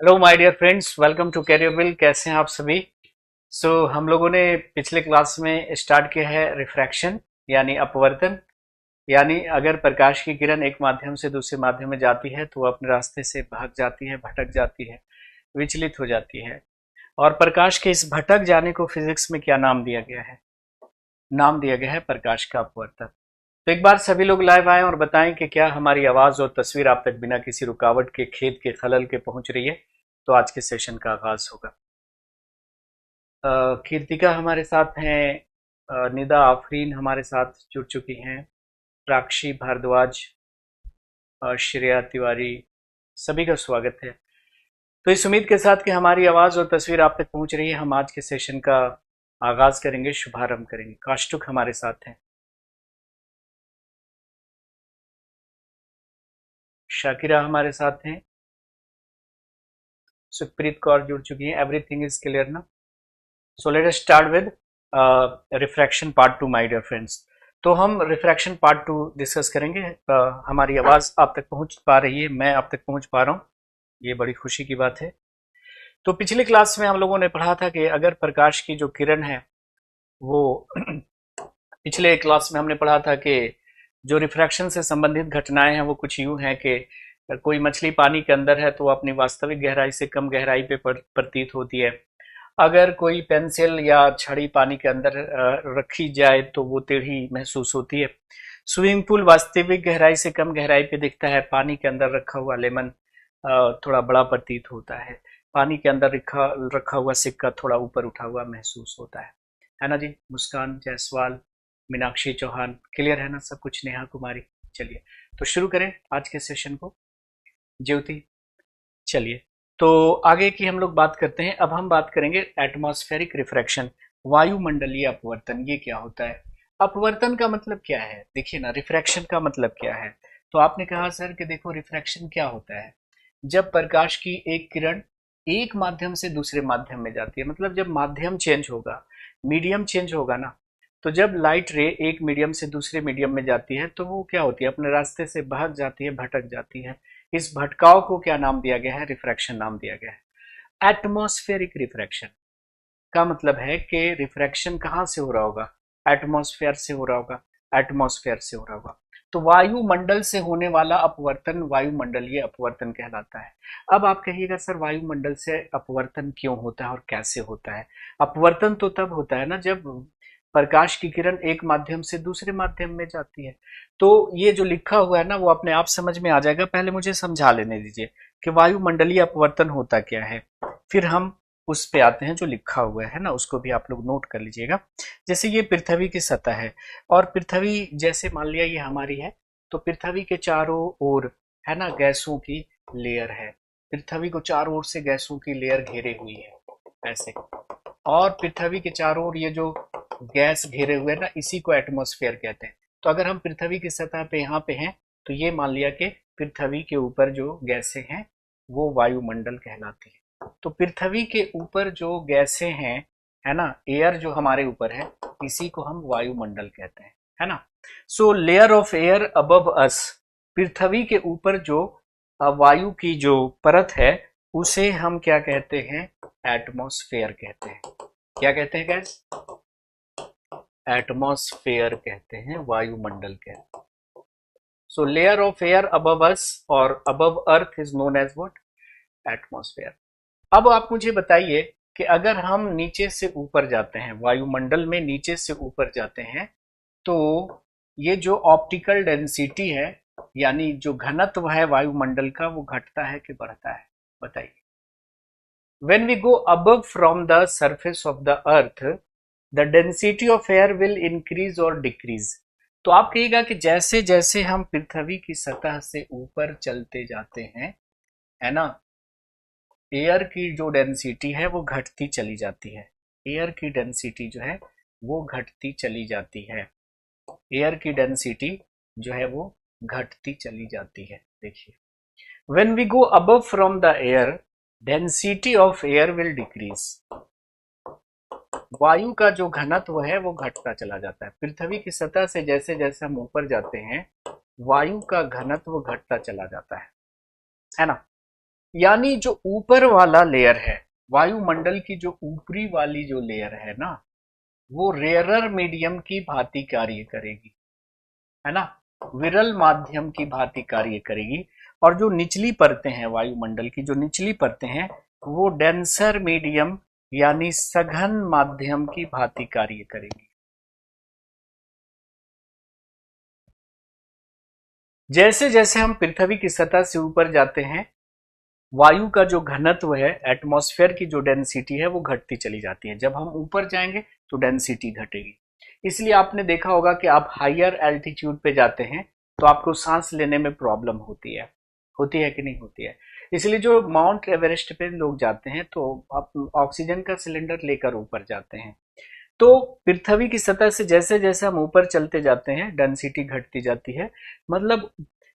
Hello my dear friends, welcome to Careerwill. कैसे हैं आप सभी? हम लोगों ने पिछले क्लास में स्टार्ट किया है रिफ्रैक्शन यानी अपवर्तन। यानी अगर प्रकाश की किरण एक माध्यम से दूसरे माध्यम में जाती है तो वो अपने रास्ते से भाग जाती है, भटक जाती है, विचलित हो जाती है। और प्रकाश के इस भटक जाने को फिजिक्स में क्या नाम दिया गया है? नाम दिया गया है प्रकाश का अपवर्तन। तो एक बार सभी लोग लाइव आए और बताएं कि क्या हमारी आवाज और तस्वीर आप तक बिना किसी रुकावट के, खेद के, खलल के पहुंच रही है। तो आज के सेशन का आगाज होगा। कीर्तिका हमारे साथ हैं, निदा आफरीन हमारे साथ जुड़ चुकी हैं, प्राक्षी भारद्वाज, श्रेया तिवारी, सभी का स्वागत है। तो इस उम्मीद के साथ कि हमारी आवाज और तस्वीर आप तक पहुंच रही है, हम आज के सेशन का आगाज करेंगे, शुभारंभ करेंगे। काष्टुक हमारे साथ हैं, शाकिरा हमारे साथ हैं, सुखप्रीत कौर जुड़ चुकी हैं। एवरीथिंग इज क्लियर ना? So let us start with refraction part two, my dear friends. तो हम रिफ्रैक्शन पार्ट टू डिस्कस करेंगे। हमारी आवाज आप तक पहुंच पा रही है, मैं आप तक पहुंच पा रहा हूँ, ये बड़ी खुशी की बात है। तो पिछली क्लास में हम लोगों ने पढ़ा था कि अगर प्रकाश की जो किरण है वो पिछले क्लास में हमने पढ़ा था कि जो रिफ्रैक्शन से संबंधित घटनाएं हैं वो कुछ यूं हैं कि कोई मछली पानी के अंदर है तो वो अपनी वास्तविक गहराई से कम गहराई पे प्रतीत होती है। अगर कोई पेंसिल या छड़ी पानी के अंदर रखी जाए तो वो टेढ़ी महसूस होती है। स्विमिंग पूल वास्तविक गहराई से कम गहराई पे दिखता है। पानी के अंदर रखा हुआ लेमन थोड़ा बड़ा प्रतीत होता है। पानी के अंदर रखा रखा हुआ सिक्का थोड़ा ऊपर उठा हुआ महसूस होता है ना जी? मुस्कान जायसवाल, मीनाक्षी चौहान, क्लियर है ना सब कुछ? नेहा कुमारी। चलिए तो शुरू करें आज के सेशन को। ज्योति, चलिए तो आगे की हम लोग बात करते हैं। अब हम बात करेंगे एटमॉस्फेरिक रिफ्रैक्शन, वायुमंडलीय अपवर्तन। ये क्या होता है? अपवर्तन का मतलब क्या है? देखिए ना, रिफ्रैक्शन का मतलब क्या है। तो आपने कहा सर कि देखो रिफ्रैक्शन क्या होता है, जब प्रकाश की एक किरण एक माध्यम से दूसरे माध्यम में जाती है, मतलब जब माध्यम चेंज होगा, मीडियम चेंज होगा ना। तो जब लाइट रे एक मीडियम से दूसरे मीडियम में जाती है तो वो क्या होती है, अपने रास्ते से भाग जाती है, भटक जाती है। इस भटकाव को क्या नाम दिया गया है? रिफ्रैक्शन नाम दिया गया है। एटमॉस्फेरिक रिफ्रैक्शन का मतलब है कि रिफ्रैक्शन कहाँ से हो रहा होगा? एटमॉस्फेयर से हो रहा होगा, एटमॉस्फेयर से हो रहा होगा। तो वायुमंडल से होने वाला अपवर्तन वायुमंडलीय अपवर्तन कहलाता है। अब आप कहिएगा सर वायुमंडल से अपवर्तन क्यों होता है और कैसे होता है? अपवर्तन तो तब होता है ना जब प्रकाश की किरण एक माध्यम से दूसरे माध्यम में जाती है। तो ये जो लिखा हुआ है ना वो अपने आप समझ में आ जाएगा। पहले मुझे समझा लेने दीजिए कि वायुमंडलीय अपवर्तन होता क्या है, फिर हम उस पे आते हैं। जो लिखा हुआ है ना उसको भी आप लोग नोट कर लीजिएगा। जैसे ये पृथ्वी की सतह है और पृथ्वी जैसे मान लिया ये हमारी है, तो पृथ्वी के चारों ओर है ना गैसों की लेयर है। पृथ्वी को चारों ओर से गैसों की लेयर घेरे हुई है ऐसे। और पृथ्वी के चारों ओर ये जो गैस घेरे हुए हैं ना, इसी को एटमॉस्फेयर कहते हैं। तो अगर हम पृथ्वी की सतह पे यहाँ पे हैं तो ये मान लिया कि पृथ्वी के ऊपर जो गैसें हैं वो वायुमंडल कहलाती है। तो पृथ्वी के ऊपर जो गैसें हैं, है ना, एयर जो हमारे ऊपर है, इसी को हम वायुमंडल कहते हैं, है ना। So layer of air above us, पृथ्वी के ऊपर जो वायु की जो परत है उसे हम क्या कहते हैं? एटमॉस्फेयर कहते हैं। क्या कहते हैं गैस? एटमॉस्फेयर कहते हैं, वायुमंडल कहते हैं। So layer of air above us और above earth is known as what? Atmosphere. अब आप मुझे बताइए कि अगर हम नीचे से ऊपर जाते हैं, वायुमंडल में नीचे से ऊपर जाते हैं, तो ये जो ऑप्टिकल डेंसिटी है यानी जो घनत्व है वायुमंडल का, वो घटता है कि बढ़ता है? बताइए। When we go above from the surface of the earth, the density of air will increase or decrease। तो आप कहिएगा कि जैसे जैसे हम पृथ्वी की सतह से ऊपर चलते जाते हैं, है ना, एयर की जो डेंसिटी है वो घटती चली जाती है। एयर की डेंसिटी जो है वो घटती चली जाती है। एयर की डेंसिटी जो है वो घटती चली जाती है। देखिए, when we go above from the air, density of air will decrease। वायु का जो घनत्व है वो घटता चला जाता है। पृथ्वी की सतह से जैसे जैसे हम ऊपर जाते हैं वायु का घनत्व घटता चला जाता है ना। यानी जो ऊपर वाला लेयर है, वायुमंडल की जो ऊपरी वाली जो लेयर है ना, वो रेयरर मीडियम की भांति कार्य करेगी, है ना, विरल माध्यम की भांति कार्य करेगी। और जो निचली परतें हैं वायुमंडल की, जो निचली परतें हैं, वो डेंसर मीडियम यानी सघन माध्यम की भांति कार्य करेगी। जैसे जैसे हम पृथ्वी की सतह से ऊपर जाते हैं, वायु का जो घनत्व है, एटमॉस्फेयर की जो डेंसिटी है, वो घटती चली जाती है। जब हम ऊपर जाएंगे तो डेंसिटी घटेगी। इसलिए आपने देखा होगा कि आप हायर एल्टीट्यूड पे जाते हैं तो आपको सांस लेने में प्रॉब्लम होती है कि नहीं होती है। इसलिए जो माउंट एवरेस्ट पे लोग जाते हैं तो आप ऑक्सीजन का सिलेंडर लेकर ऊपर जाते हैं। तो पृथ्वी की सतह से जैसे जैसे हम ऊपर चलते जाते हैं, डेंसिटी घटती जाती है। मतलब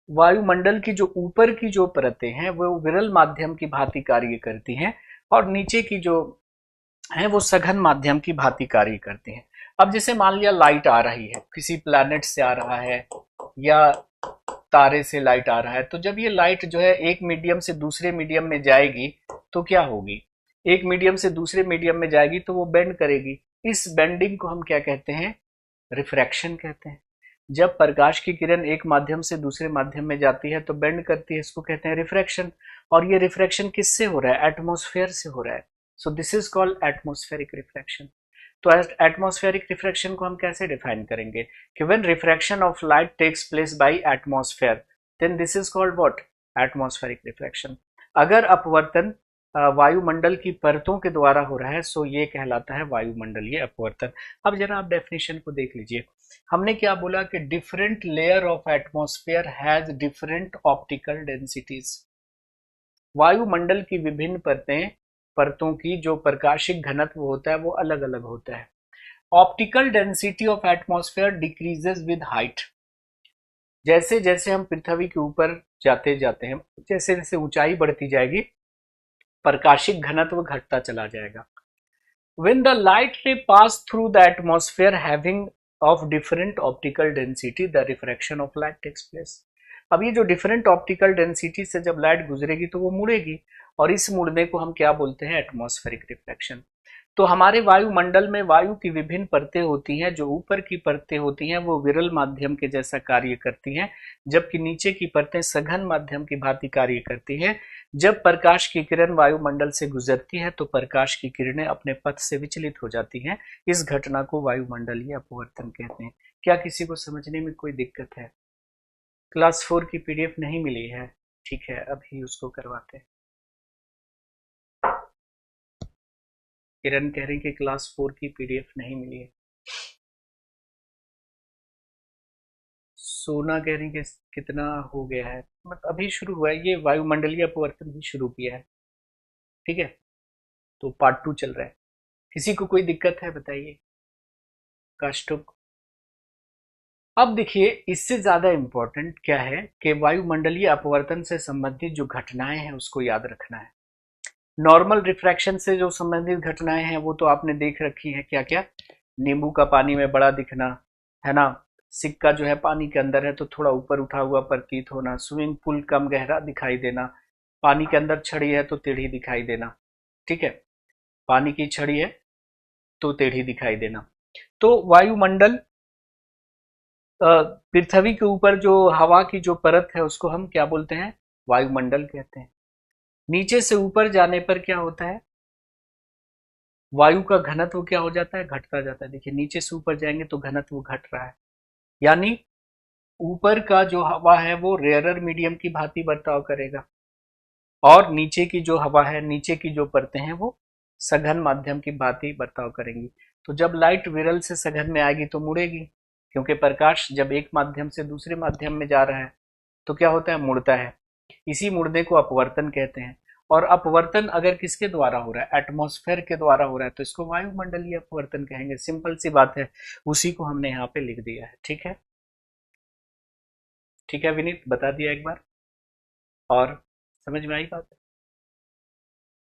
वायुमंडल की जो ऊपर की जो परतें हैं वो विरल माध्यम की भांति कार्य करती हैं, और नीचे की जो है वो सघन माध्यम की भांति कार्य करती हैं। अब जैसे मान लिया लाइट आ रही है, किसी प्लैनेट से आ रहा है या तारे से लाइट आ रहा है, तो जब ये लाइट जो है एक मीडियम से दूसरे मीडियम में जाएगी तो क्या होगी, एक मीडियम से दूसरे मीडियम में जाएगी तो वो बेंड करेगी। इस बेंडिंग को हम क्या कहते हैं, रिफ्रैक्शन कहते हैं। जब प्रकाश की किरण एक माध्यम से दूसरे माध्यम में जाती है तो बेंड करती है, इसको कहते हैं रिफ्रैक्शन। और ये रिफ्रैक्शन किससे हो रहा है, एटमॉस्फेयर से हो रहा है। So this is called atmospheric refraction. तो एटमॉस्फेरिक रिफ्रैक्शन को हम कैसे डिफाइन करेंगे कि when refraction of light takes place by atmosphere, then this is called what, atmospheric refraction. अगर अपवर्तन वायुमंडल की परतों के द्वारा हो रहा है, सो ये कहलाता है वायुमंडलीय अपवर्तन। अब जरा आप डेफिनेशन को देख लीजिए। हमने क्या बोला कि different layer of atmosphere has different optical densities. वायुमंडल की विभिन्न परतों की जो प्रकाशिक घनत्व होता है वो अलग अलग होता है। Optical density of atmosphere decreases with height. जैसे जैसे हम पृथ्वी के ऊपर जाते जाते हैं, जैसे जैसे ऊंचाई बढ़ती जाएगी, प्रकाशिक घनत्व घटता चला जाएगा। When the light ray pass through the atmosphere having of different optical density, the refraction of light takes place. अब ये जो डिफरेंट ऑप्टिकल डेंसिटी से जब लाइट गुजरेगी तो वो मुड़ेगी, और इस मुड़ने को हम क्या बोलते हैं, एटमॉस्फेरिक रिफ्लेक्शन। तो हमारे वायुमंडल में वायु की विभिन्न परतें होती हैं। जो ऊपर की परतें होती हैं वो विरल माध्यम के जैसा कार्य करती हैं, जबकि नीचे की परतें सघन माध्यम की भांति कार्य करती हैं। जब प्रकाश की किरण वायुमंडल से गुजरती है तो प्रकाश की किरणें अपने पथ से विचलित हो जाती हैं। इस घटना को वायुमंडलीय अपवर्तन कहते हैं। क्या किसी को समझने में कोई दिक्कत है? क्लास 4 की पीडीएफ नहीं मिली है? ठीक है, अभी उसको करवाते हैं। किरण कह रही कि क्लास 4 की पीडीएफ नहीं मिली है। सोना कह रही कि कितना हो गया है, मतलब अभी शुरू हुआ है, ये वायुमंडलीय अपवर्तन भी शुरू किया है। ठीक है, तो पार्ट 2 चल रहा है। किसी को कोई दिक्कत है बताइए? काष्टुक। अब देखिए, इससे ज्यादा इंपॉर्टेंट क्या है कि वायुमंडलीय अपवर्तन से संबंधित जो घटनाएं हैं उसको याद रखना है। नॉर्मल रिफ्रैक्शन से जो संबंधित घटनाएं हैं वो तो आपने देख रखी हैं, क्या क्या, नींबू का पानी में बड़ा दिखना, है ना, सिक्का जो है पानी के अंदर है तो थोड़ा ऊपर उठा हुआ प्रतीत होना, स्विमिंग पूल कम गहरा दिखाई देना, पानी के अंदर छड़ी है तो टेढ़ी दिखाई देना। ठीक है, पानी की छड़ी है तो टेढ़ी दिखाई देना। तो वायुमंडल, पृथ्वी के ऊपर जो हवा की जो परत है उसको हम क्या बोलते हैं, वायुमंडल कहते हैं। नीचे से ऊपर जाने पर क्या होता है, वायु का घनत्व क्या हो जाता है, घटता जाता है। देखिए, नीचे से ऊपर जाएंगे तो घनत्व घट रहा है, यानी ऊपर का जो हवा है वो रेयरर मीडियम की भांति बर्ताव करेगा, और नीचे की जो हवा है, नीचे की जो परतें हैं वो सघन माध्यम की भांति बर्ताव करेंगी। तो जब लाइट विरल से सघन में आएगी तो मुड़ेगी, क्योंकि प्रकाश जब एक माध्यम से दूसरे माध्यम में जा रहा है तो क्या होता है, मुड़ता है। इसी मुड़ने को अपवर्तन कहते हैं। और अपवर्तन अगर किसके द्वारा हो रहा है, एटमॉस्फेयर के द्वारा हो रहा है, तो इसको वायुमंडलीय अपवर्तन कहेंगे। सिंपल सी बात है, उसी को हमने यहाँ पे लिख दिया है। ठीक है, ठीक है विनीत, बता दिया एक बार, और समझ में आई बात?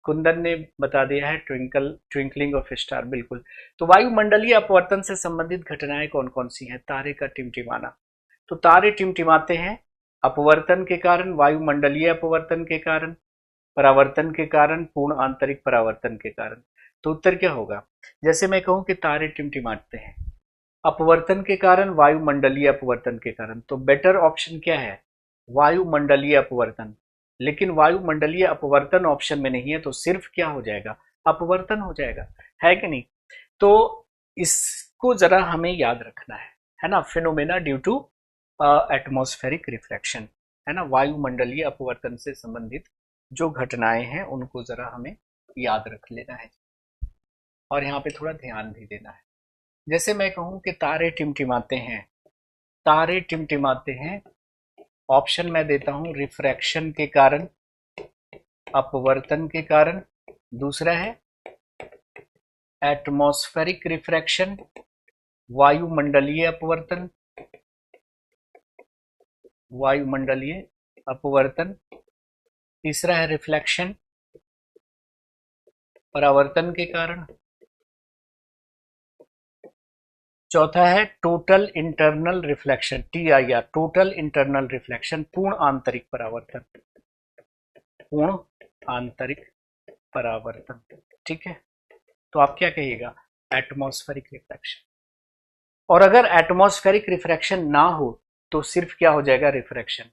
कुंदन ने बता दिया है, ट्विंकलिंग ऑफ स्टार, बिल्कुल। तो वायुमंडलीय अपवर्तन से संबंधित घटनाएं कौन कौन सी हैं? तारे का टिमटिमाना। तो तारे टिमटिमाते हैं अपवर्तन के कारण, वायुमंडलीय अपवर्तन के कारण। परावर्तन के कारण, पूर्ण आंतरिक परावर्तन के कारण। तो उत्तर क्या होगा? जैसे मैं कहूं कि तारे टिमटिमाते हैं, अपवर्तन के कारण, वायुमंडलीय अपवर्तन के कारण। तो बेटर ऑप्शन क्या है? वायुमंडलीय अपवर्तन। लेकिन वायुमंडलीय अपवर्तन ऑप्शन में नहीं है, तो सिर्फ क्या हो जाएगा? अपवर्तन हो जाएगा, है कि नहीं? तो इसको जरा हमें याद रखना है ना? Phenomena due to atmospheric refraction, है ना? वायुमंडलीय अपवर्तन से संबंधित जो घटनाएं हैं उनको जरा हमें याद रख लेना है, और यहाँ पे थोड़ा ध्यान भी देना है। जैसे मैं कहूं कि तारे टिमटिमाते हैं, तारे टिमटिमाते हैं, ऑप्शन मैं देता हूं रिफ्रैक्शन के कारण, अपवर्तन के कारण। दूसरा है एटमॉस्फेरिक रिफ्रैक्शन, वायुमंडलीय अपवर्तन, वायुमंडलीय अपवर्तन। तीसरा है रिफ्लेक्शन, परावर्तन के कारण। चौथा है total internal reflection, TIR, total internal reflection, पूर्ण आंतरिक परावर्तन, पूर्ण आंतरिक परावर्तन। ठीक है, तो आप क्या कहिएगा? Atmospheric refraction. और अगर एटमॉस्फेरिक रिफ्रैक्शन ना हो तो सिर्फ क्या हो जाएगा? रिफ्रैक्शन।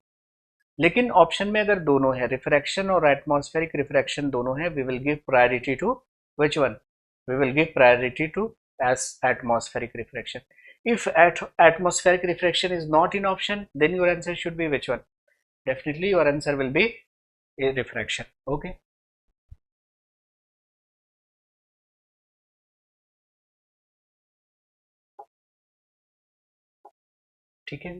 लेकिन ऑप्शन में अगर दोनों है, रिफ्रैक्शन और एटमॉस्फेरिक रिफ्रैक्शन दोनों है, we will give priority to which one? We will give priority to as atmospheric refraction. If atmospheric refraction is not in option, then your answer should be which one? Definitely your answer will be a refraction. Okay. ठीक है,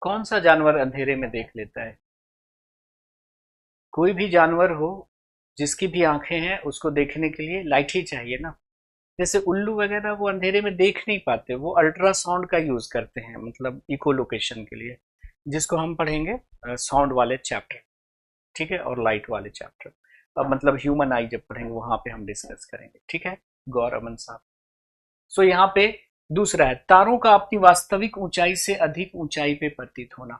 कौन सा जानवर अंधेरे में देख लेता है? कोई भी जानवर हो, जिसकी भी आंखें हैं, उसको देखने के लिए लाइट ही चाहिए ना। जैसे उल्लू वगैरह वो अंधेरे में देख नहीं पाते, वो अल्ट्रासाउंड का यूज करते हैं, मतलब इको लोकेशन के लिए, जिसको हम पढ़ेंगे साउंड वाले चैप्टर, ठीक है, और लाइट वाले चैप्टर। अब मतलब ह्यूमन आई जब पढ़ेंगे वहां पे हम डिस्कस करेंगे, ठीक है, गौर अमन साहब। सो यहाँ पे दूसरा है तारों का अपनी वास्तविक ऊंचाई से अधिक ऊंचाई पे प्रतीत होना।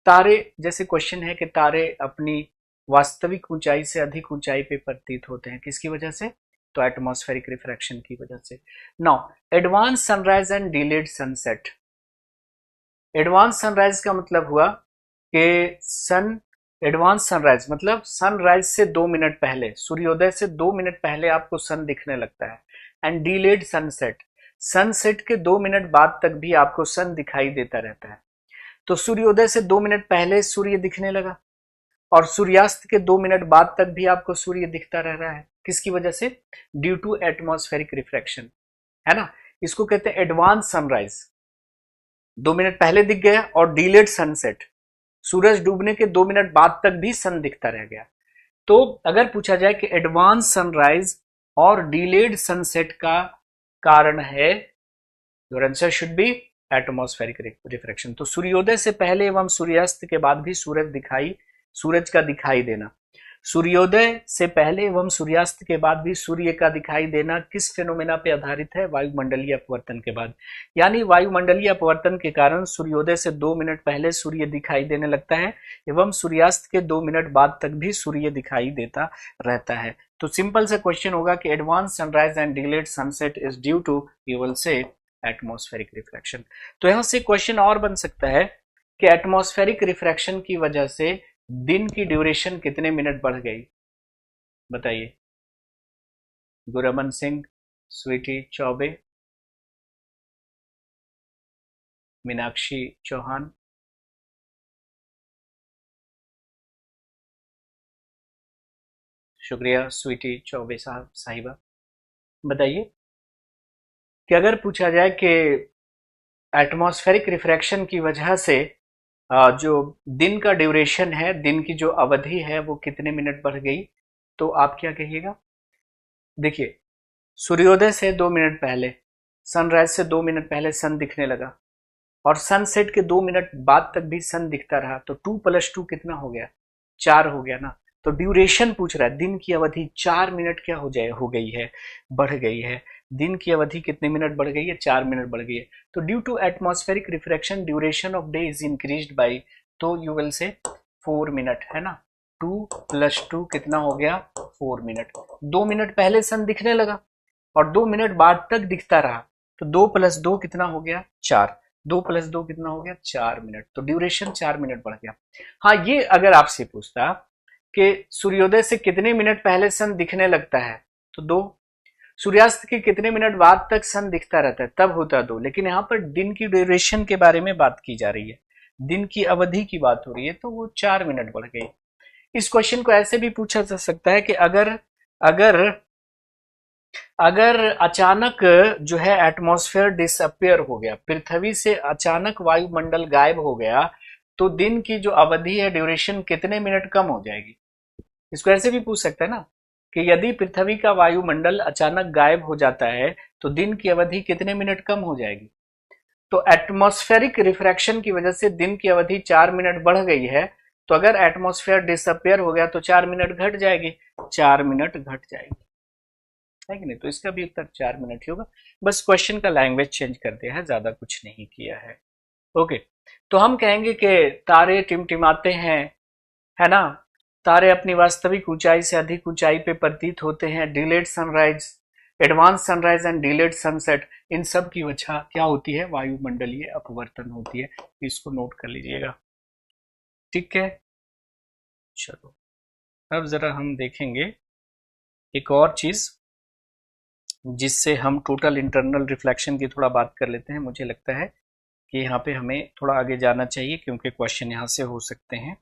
तारे, जैसे क्वेश्चन है कि तारे अपनी वास्तविक ऊंचाई से अधिक ऊंचाई पे प्रतीत होते हैं, किसकी वजह से? तो एटमॉस्फेरिक रिफ्रैक्शन की वजह से। Now advance sunrise and delayed sunset. Advance sunrise का मतलब हुआ कि एडवांस सनराइज मतलब सनराइज से 2 मिनट पहले, सूर्योदय से 2 मिनट पहले आपको सन दिखने लगता है। एंड डिलेड सनसेट, सनसेट के 2 मिनट बाद तक भी आपको सन दिखाई देता रहता है। तो सूर्योदय से 2 मिनट पहले सूर्य दिखने लगा, और सूर्यास्त के 2 मिनट बाद तक भी आपको सूर्य दिखता रह रहा है, किसकी वजह से? ड्यू टू एटमॉस्फेरिक रिफ्रैक्शन, है ना। इसको कहते हैं एडवांस सनराइज, 2 मिनट पहले दिख गया, और डिलेड सनसेट, सूरज डूबने के 2 मिनट बाद तक भी सन दिखता रह गया। तो अगर पूछा जाए कि एडवांस सनराइज और डिलेड सनसेट का कारण है, your answer should be atmospheric refraction. तो सूर्योदय से पहले एवं सूर्यास्त के बाद भी सूरज का दिखाई देना, सूर्योदय से पहले एवं सूर्यास्त के बाद भी सूर्य का दिखाई देना किस फिनोमेना पे आधारित है? वायुमंडलीय अपवर्तन के बाद। यानी वायुमंडलीय अपवर्तन के कारण सूर्योदय से 2 मिनट पहले सूर्य दिखाई देने लगता है, एवं सूर्यास्त के 2 मिनट बाद तक भी सूर्य दिखाई देता रहता है। तो सिंपल सा क्वेश्चन होगा कि advance sunrise and delayed sunset is due to, you will say, atmospheric refraction. तो यहां से क्वेश्चन और बन सकता है कि एटमॉस्फेरिक रिफ्रैक्शन की वजह से दिन की ड्यूरेशन कितने मिनट बढ़ गई? बताइए। गुरमन सिंह, स्वीटी चौबे, मीनाक्षी चौहान, शुक्रिया स्वीटी चौबे साहिबा। बताइए कि अगर पूछा जाए कि एटमॉस्फेरिक रिफ्रैक्शन की वजह से जो दिन का ड्यूरेशन है, दिन की जो अवधि है, वो कितने मिनट बढ़ गई, तो आप क्या कहिएगा? देखिए, सूर्योदय से 2 मिनट पहले, सनराइज से 2 मिनट पहले सन दिखने लगा, और सनसेट के 2 मिनट बाद तक भी सन दिखता रहा, तो 2 + 2 कितना हो गया? 4 हो गया ना। तो ड्यूरेशन पूछ रहा है, दिन की अवधि 4 मिनट क्या हो गई है? बढ़ गई है। दिन की अवधि कितने मिनट बढ़ गई है, 4 मिनट बढ़ गई है। तो due to atmospheric refraction duration of day is increased by, तो यू विल से 4 मिनट, है ना। 2 + 2 कितना हो गया, 4 मिनट। 2 मिनट पहले सन दिखने लगा और 2 मिनट बाद तक दिखता रहा, तो 2 + 2 कितना हो गया, 4। 2 + 2 कितना हो गया, 4 मिनट। तो ड्यूरेशन 4 मिनट बढ़ गया। हाँ, ये अगर आपसे पूछता कि सूर्योदय से कितने मिनट पहले सन दिखने लगता है, तो 2। सूर्यास्त के कितने मिनट बाद तक सन दिखता रहता है, तब होता 2। लेकिन यहाँ पर दिन की ड्यूरेशन के बारे में बात की जा रही है, दिन की अवधि की बात हो रही है, तो वो 4 मिनट बढ़ गई। इस क्वेश्चन को ऐसे भी पूछा जा सकता है कि अगर अगर अगर अचानक जो है एटमॉस्फेयर डिसअपियर हो गया, पृथ्वी से अचानक वायुमंडल गायब हो गया, तो दिन की जो अवधि है, ड्यूरेशन कितने मिनट कम हो जाएगी। इसको ऐसे भी पूछ सकते हैं ना कि यदि पृथ्वी का वायुमंडल अचानक गायब हो जाता है तो दिन की अवधि कितने मिनट कम हो जाएगी। तो एटमॉस्फेरिक रिफ्रैक्शन की वजह से दिन की अवधि 4 मिनट बढ़ गई है, तो अगर एटमॉस्फेयर डिसअपियर हो गया तो 4 मिनट घट जाएगी, 4 मिनट घट जाएगी, है कि नहीं। तो इसका भी उत्तर 4 मिनट ही होगा। बस क्वेश्चन का लैंग्वेज चेंज कर दिया है, ज्यादा कुछ नहीं किया है। ओके, तो हम कहेंगे कि तारे टिमटिमाते हैं, है ना। तारे अपनी वास्तविक ऊंचाई से अधिक ऊंचाई पे प्रतीत होते हैं। Delayed sunrise, advance sunrise and delayed sunset, इन सब की वजह क्या होती है, वायुमंडलीय अपवर्तन होती है। इसको नोट कर लीजिएगा, ठीक है। चलो, अब जरा हम देखेंगे एक और चीज, जिससे हम टोटल इंटरनल रिफ्लेक्शन की थोड़ा बात कर लेते हैं। मुझे लगता है कि यहाँ पे हमें थोड़ा आगे जाना चाहिए, क्योंकि क्वेश्चन यहाँ से हो सकते हैं।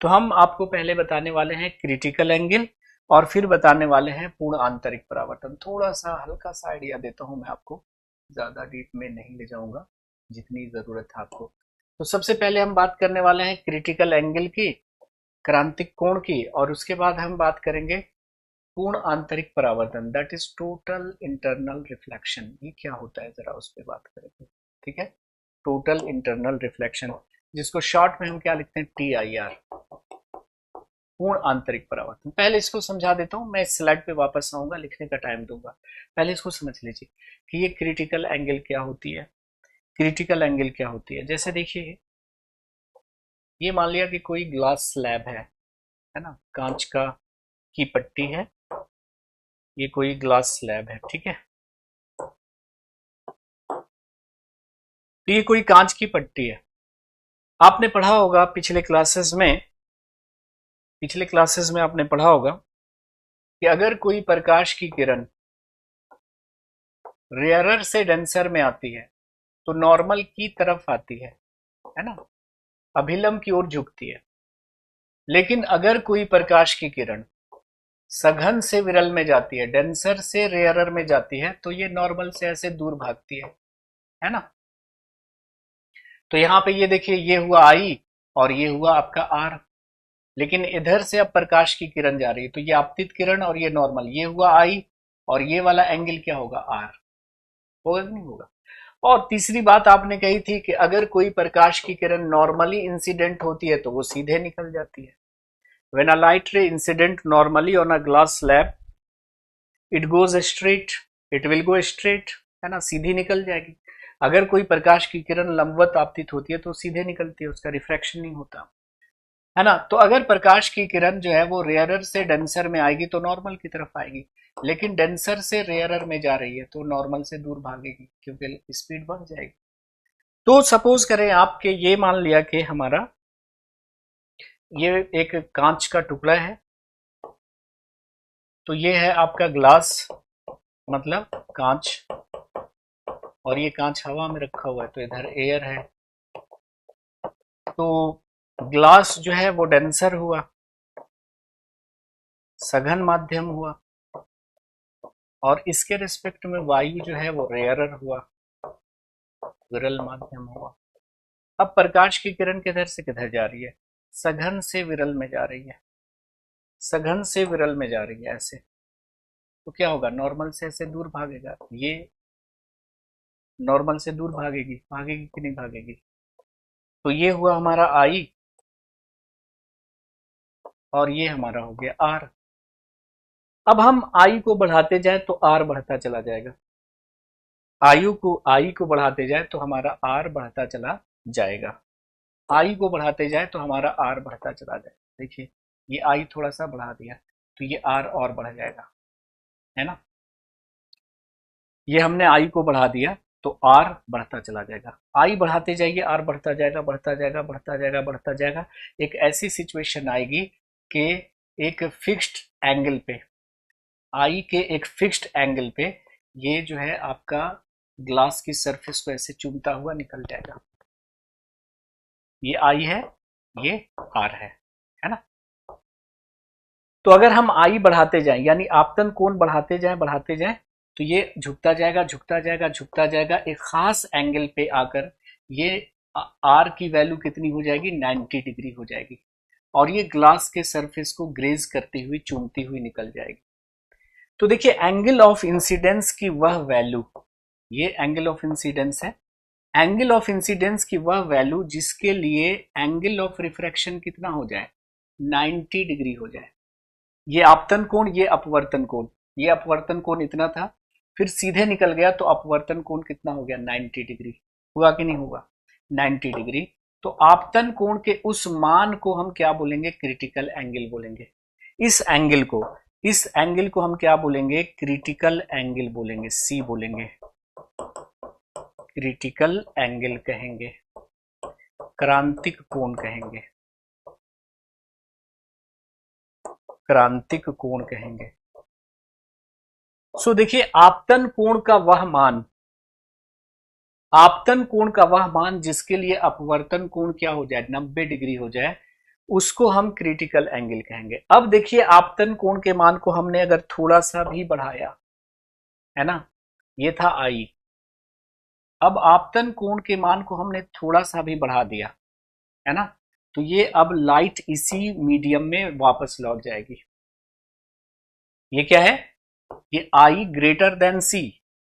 तो हम आपको पहले बताने वाले हैं क्रिटिकल एंगल, और फिर बताने वाले हैं पूर्ण आंतरिक परावर्तन। थोड़ा सा हल्का सा आइडिया देता हूं मैं आपको, ज्यादा डीप में नहीं ले जाऊंगा, जितनी जरूरत है आपको। तो सबसे पहले हम बात करने वाले हैं क्रिटिकल एंगल की, क्रांतिक कोण की, और उसके बाद हम बात करेंगे पूर्ण आंतरिक परावर्तन, that is total internal reflection. ये क्या होता है जरा उस पर बात करेंगे, ठीक है। टोटल इंटरनल रिफ्लेक्शन, जिसको शॉर्ट में हम क्या लिखते हैं, TIR, पूर्ण आंतरिक परावर्तन। पहले इसको समझा देता हूं, मैं इस स्लाइड पे वापस आऊंगा, लिखने का टाइम दूंगा। पहले इसको समझ लीजिए कि ये क्रिटिकल एंगल क्या होती है। क्रिटिकल एंगल क्या होती है, जैसे देखिए, ये मान लिया कि कोई ग्लास स्लैब है ना, कांच का की पट्टी है, ये कोई ग्लास स्लैब है, ठीक है। तो ये कोई कांच की पट्टी है। आपने पढ़ा होगा पिछले क्लासेस में आपने पढ़ा होगा कि अगर कोई प्रकाश की किरण रेयरर से डेंसर में आती है तो नॉर्मल की तरफ आती है ना, अभिलंब की ओर झुकती है। लेकिन अगर कोई प्रकाश की किरण सघन से विरल में जाती है, डेंसर से रेयरर में जाती है, तो ये नॉर्मल से ऐसे दूर भागती है ना। तो यहां पे ये देखिए, ये हुआ I और ये हुआ आपका R। लेकिन इधर से अब प्रकाश की किरण जा रही है, तो ये आपतित किरण और ये नॉर्मल, ये हुआ I और ये वाला एंगल क्या होगा, R। होगा कि नहीं होगा। और तीसरी बात आपने कही थी कि अगर कोई प्रकाश की किरण नॉर्मली इंसिडेंट होती है तो वो सीधे निकल जाती है। When a light ray incident normally on a glass slab, it goes straight, it will go straight, है ना, सीधी निकल जाएगी। अगर कोई प्रकाश की किरण लंबवत आपतित होती है तो सीधे निकलती है, उसका रिफ्रैक्शन नहीं होता, है ना। तो अगर प्रकाश की किरण जो है वो रेयरर से डेंसर में आएगी तो नॉर्मल की तरफ आएगी, लेकिन डेंसर से रेयरर में जा रही है तो नॉर्मल से दूर भागेगी, क्योंकि स्पीड बढ़ जाएगी। तो सपोज करें आपके, ये मान लिया कि हमारा ये एक कांच का टुकड़ा है, तो ये है आपका ग्लास, मतलब कांच, और ये कांच हवा में रखा हुआ है, तो इधर एयर है। तो ग्लास जो है वो डेंसर हुआ, सघन माध्यम हुआ, और इसके रिस्पेक्ट में वायु जो है वो रेयरर हुआ, विरल माध्यम हुआ। अब प्रकाश की किरण किधर से किधर जा रही है, सघन से विरल में जा रही है, सघन से विरल में जा रही है ऐसे, तो क्या होगा, नॉर्मल से ऐसे दूर भागेगा, ये नॉर्मल से दूर भागेगी, भागेगी कि नहीं भागेगी। तो ये हुआ हमारा I और ये हमारा हो गया R। अब हम I को बढ़ाते जाए तो R बढ़ता चला जाएगा, आई को बढ़ाते जाए तो हमारा आर बढ़ता चला जाएगा, आई को बढ़ाते जाए तो हमारा आर बढ़ता चला जाएगा। देखिए ये आई थोड़ा सा बढ़ा दिया तो ये आर और बढ़ जाएगा, है ना। ये हमने आई को बढ़ा दिया तो आर बढ़ता चला जाएगा, आई बढ़ाते जाइए आर बढ़ता जाएगा, बढ़ता जाएगा, बढ़ता जाएगा, बढ़ता जाएगा। एक ऐसी सिचुएशन आएगी कि एक फिक्स्ड एंगल पे, आई के एक फिक्स्ड एंगल पे ये जो है आपका ग्लास की सरफेस को ऐसे चूमता हुआ निकल जाएगा। ये आई है, ये आर है ना। तो अगर हम आई बढ़ाते जाएं यानी आपतन कोण बढ़ाते जाएं तो ये झुकता जाएगा, झुकता जाएगा, झुकता जाएगा, एक खास एंगल पे आकर ये आर की वैल्यू कितनी हो जाएगी, 90 डिग्री हो जाएगी और ये ग्लास के सरफेस को ग्रेज करती हुई चूमती हुई निकल जाएगी। तो देखिए एंगल ऑफ इंसिडेंस की वह वैल्यू, ये एंगल ऑफ इंसिडेंस है, एंगल ऑफ इंसिडेंस की वह वैल्यू जिसके लिए एंगल ऑफ रिफ्रैक्शन कितना हो जाए, 90 डिग्री हो जाए। ये आपतन कोण, ये अपवर्तन कोण, ये अपवर्तन कोण इतना था, फिर सीधे निकल गया तो अपवर्तन कोण कितना हो गया, 90 डिग्री। हुआ कि नहीं हुआ, 90 डिग्री। तो आपतन कोण के उस मान को हम क्या बोलेंगे, क्रिटिकल एंगल बोलेंगे। इस एंगल को हम क्या बोलेंगे, क्रिटिकल एंगल बोलेंगे, सी बोलेंगे, क्रिटिकल एंगल कहेंगे, क्रांतिक कोण कहेंगे, क्रांतिक कोण कहेंगे। सो देखिए आपतन कोण का वह मान, आपतन कोण का वह मान जिसके लिए अपवर्तन कोण क्या हो जाए, 90 डिग्री हो जाए, उसको हम क्रिटिकल एंगल कहेंगे। अब देखिए आपतन कोण के मान को हमने अगर थोड़ा सा भी बढ़ाया, है ना, ये था आई, अब आपतन कोण के मान को हमने थोड़ा सा भी बढ़ा दिया, है ना, तो ये अब लाइट इसी मीडियम में वापस लौट जाएगी। ये क्या है, ये आई ग्रेटर देन सी,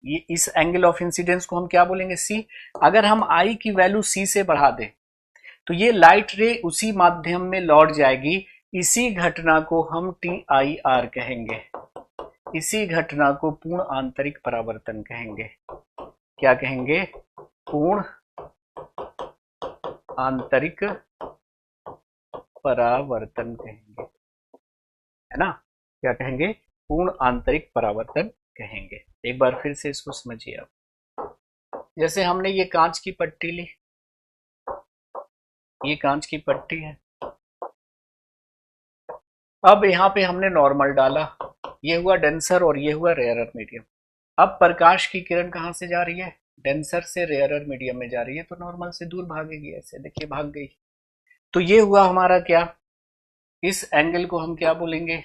ये इस एंगल ऑफ इंसिडेंस को हम क्या बोलेंगे, सी। अगर हम आई की वैल्यू सी से बढ़ा दें तो ये लाइट रे उसी माध्यम में लौट जाएगी। इसी घटना को हम टी आई आर कहेंगे, इसी घटना को पूर्ण आंतरिक परावर्तन कहेंगे। क्या कहेंगे, पूर्ण आंतरिक परावर्तन कहेंगे, है ना। क्या कहेंगे, पूर्ण आंतरिक परावर्तन कहेंगे। एक बार फिर से इसको समझिए आप। जैसे हमने ये कांच की पट्टी ली, ये कांच की पट्टी है, अब यहाँ पे हमने नॉर्मल डाला, ये हुआ डेंसर और ये हुआ रेयरर मीडियम। अब प्रकाश की किरण कहाँ से जा रही है, डेंसर से रेयरर मीडियम में जा रही है, तो नॉर्मल से दूर भागेगी, ऐसे देखिए भाग गई। तो ये हुआ हमारा क्या, इस एंगल को हम क्या बोलेंगे,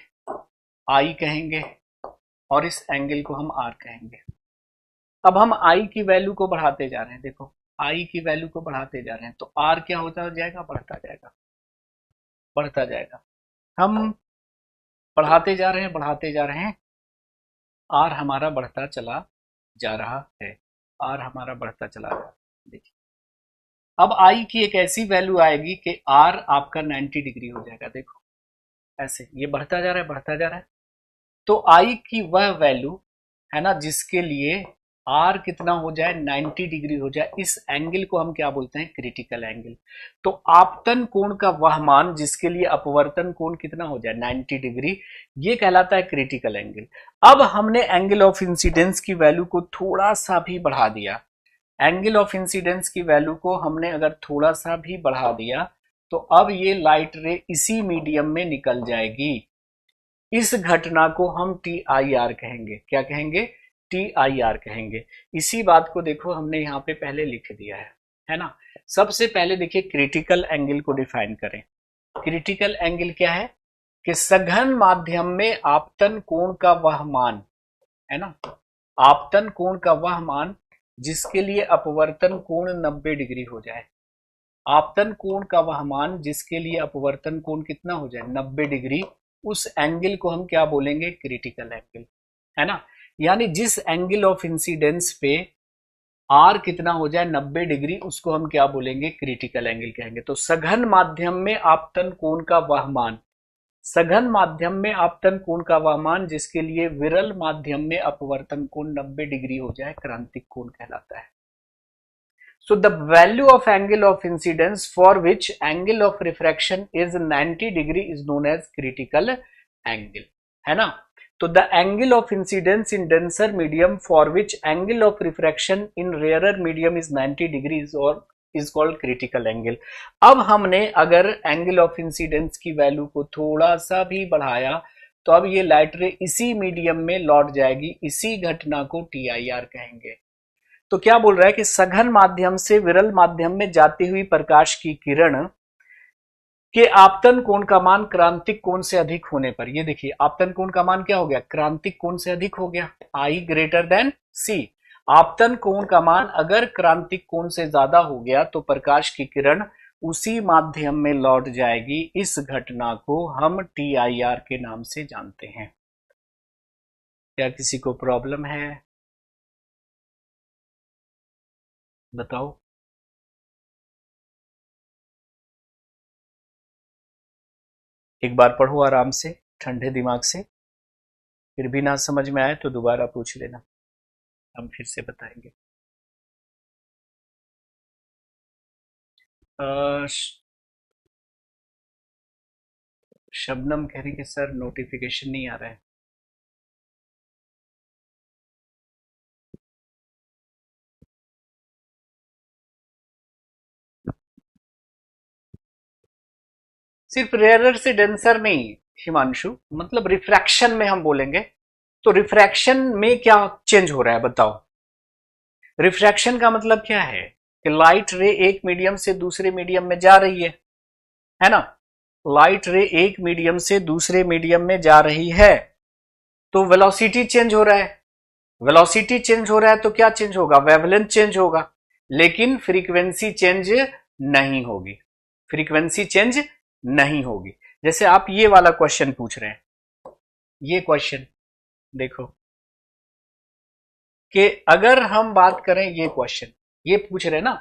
आई कहेंगे और इस एंगल को हम आर कहेंगे। अब हम आई की वैल्यू को बढ़ाते जा रहे हैं, देखो आई की वैल्यू को बढ़ाते जा रहे हैं तो आर क्या होता जाएगा, बढ़ता जाएगा, बढ़ता जाएगा। हम बढ़ाते जा रहे हैं, बढ़ाते जा रहे हैं, आर हमारा बढ़ता चला जा रहा है, आर हमारा बढ़ता चला जा रहा है। देखिए अब आई की एक ऐसी वैल्यू आएगी कि आर आपका 90 डिग्री हो जाएगा। देखो ऐसे ये बढ़ता जा रहा है, बढ़ता जा रहा है। तो आई की वह वैल्यू है ना जिसके लिए आर कितना हो जाए, 90 डिग्री हो जाए, इस एंगल को हम क्या बोलते हैं, क्रिटिकल एंगल। तो आपतन कोण का वह मान जिसके लिए अपवर्तन कोण कितना हो जाए, 90 डिग्री, ये कहलाता है क्रिटिकल एंगल। अब हमने एंगल ऑफ इंसिडेंस की वैल्यू को थोड़ा सा भी बढ़ा दिया, एंगल ऑफ इंसिडेंस की वैल्यू को हमने अगर थोड़ा सा भी बढ़ा दिया तो अब ये लाइट रे इसी मीडियम में निकल जाएगी। इस घटना को हम टी आई आर कहेंगे। क्या कहेंगे, टी आई आर कहेंगे। इसी बात को देखो हमने यहाँ पे पहले लिख दिया है ना। सबसे पहले देखिए क्रिटिकल एंगल को डिफाइन करें। क्रिटिकल एंगल क्या है कि सघन माध्यम में आपतन कोण का वह मान, है ना, आपतन कोण का वह मान जिसके लिए अपवर्तन कोण 90 डिग्री हो जाए। आपतन कोण का वह मान जिसके लिए अपवर्तन कोण कितना हो जाए, 90 डिग्री, उस एंगल को हम क्या बोलेंगे, क्रिटिकल एंगल, है ना। यानी जिस एंगल ऑफ इंसिडेंस पे आर कितना हो जाए, 90 डिग्री, उसको हम क्या बोलेंगे, क्रिटिकल एंगल कहेंगे। तो सघन माध्यम में आपतन कोण का वह मान सघन माध्यम में आपतन कोण का वह मान जिसके लिए विरल माध्यम में अपवर्तन कोण 90 डिग्री हो जाए क्रांतिक कोण कहलाता है। So the value of angle of incidence for which angle of refraction is 90 degree is known as critical angle, है ना। तो the angle of incidence in denser medium for which angle of refraction in rarer medium is 90 degrees or is called critical angle। अब हमने अगर angle of incidence की value को थोड़ा सा भी बढ़ाया तो अब ये लाइट रे इसी मीडियम में लौट जाएगी, इसी घटना को TIR कहेंगे। तो क्या बोल रहा है कि सघन माध्यम से विरल माध्यम में जाती हुई प्रकाश की किरण के आपतन कोण का मान क्रांतिक कोण से अधिक होने पर, ये देखिए आपतन कोण का मान क्या हो गया, क्रांतिक कोण से अधिक हो गया, I ग्रेटर देन C। आपतन कोण का मान अगर क्रांतिक कोण से ज्यादा हो गया तो प्रकाश की किरण उसी माध्यम में लौट जाएगी। इस घटना को हम TIR के नाम से जानते हैं। क्या किसी को प्रॉब्लम है? बताओ। एक बार पढ़ो आराम से, ठंडे दिमाग से, फिर भी ना समझ में आए तो दोबारा पूछ लेना, हम फिर से बताएंगे। शबनम कह रही कि सर नोटिफिकेशन नहीं आ रहा है। सिर्फ रेयरर से डेंसर नहीं हिमांशु, मतलब रिफ्रैक्शन में हम बोलेंगे तो रिफ्रैक्शन में क्या चेंज हो रहा है बताओ। रिफ्रैक्शन का मतलब क्या है कि लाइट रे एक मीडियम से दूसरे मीडियम में जा रही है ना। लाइट रे एक मीडियम से दूसरे मीडियम में जा रही है तो वेलोसिटी चेंज हो रहा है। वेलोसिटी चेंज हो रहा है तो क्या चेंज होगा, वेवलेंथ चेंज होगा, लेकिन फ्रीक्वेंसी चेंज नहीं होगी। फ्रीक्वेंसी चेंज नहीं होगी। जैसे आप ये वाला क्वेश्चन पूछ रहे हैं, ये क्वेश्चन देखो कि अगर हम बात करें, ये क्वेश्चन ये पूछ रहे हैं ना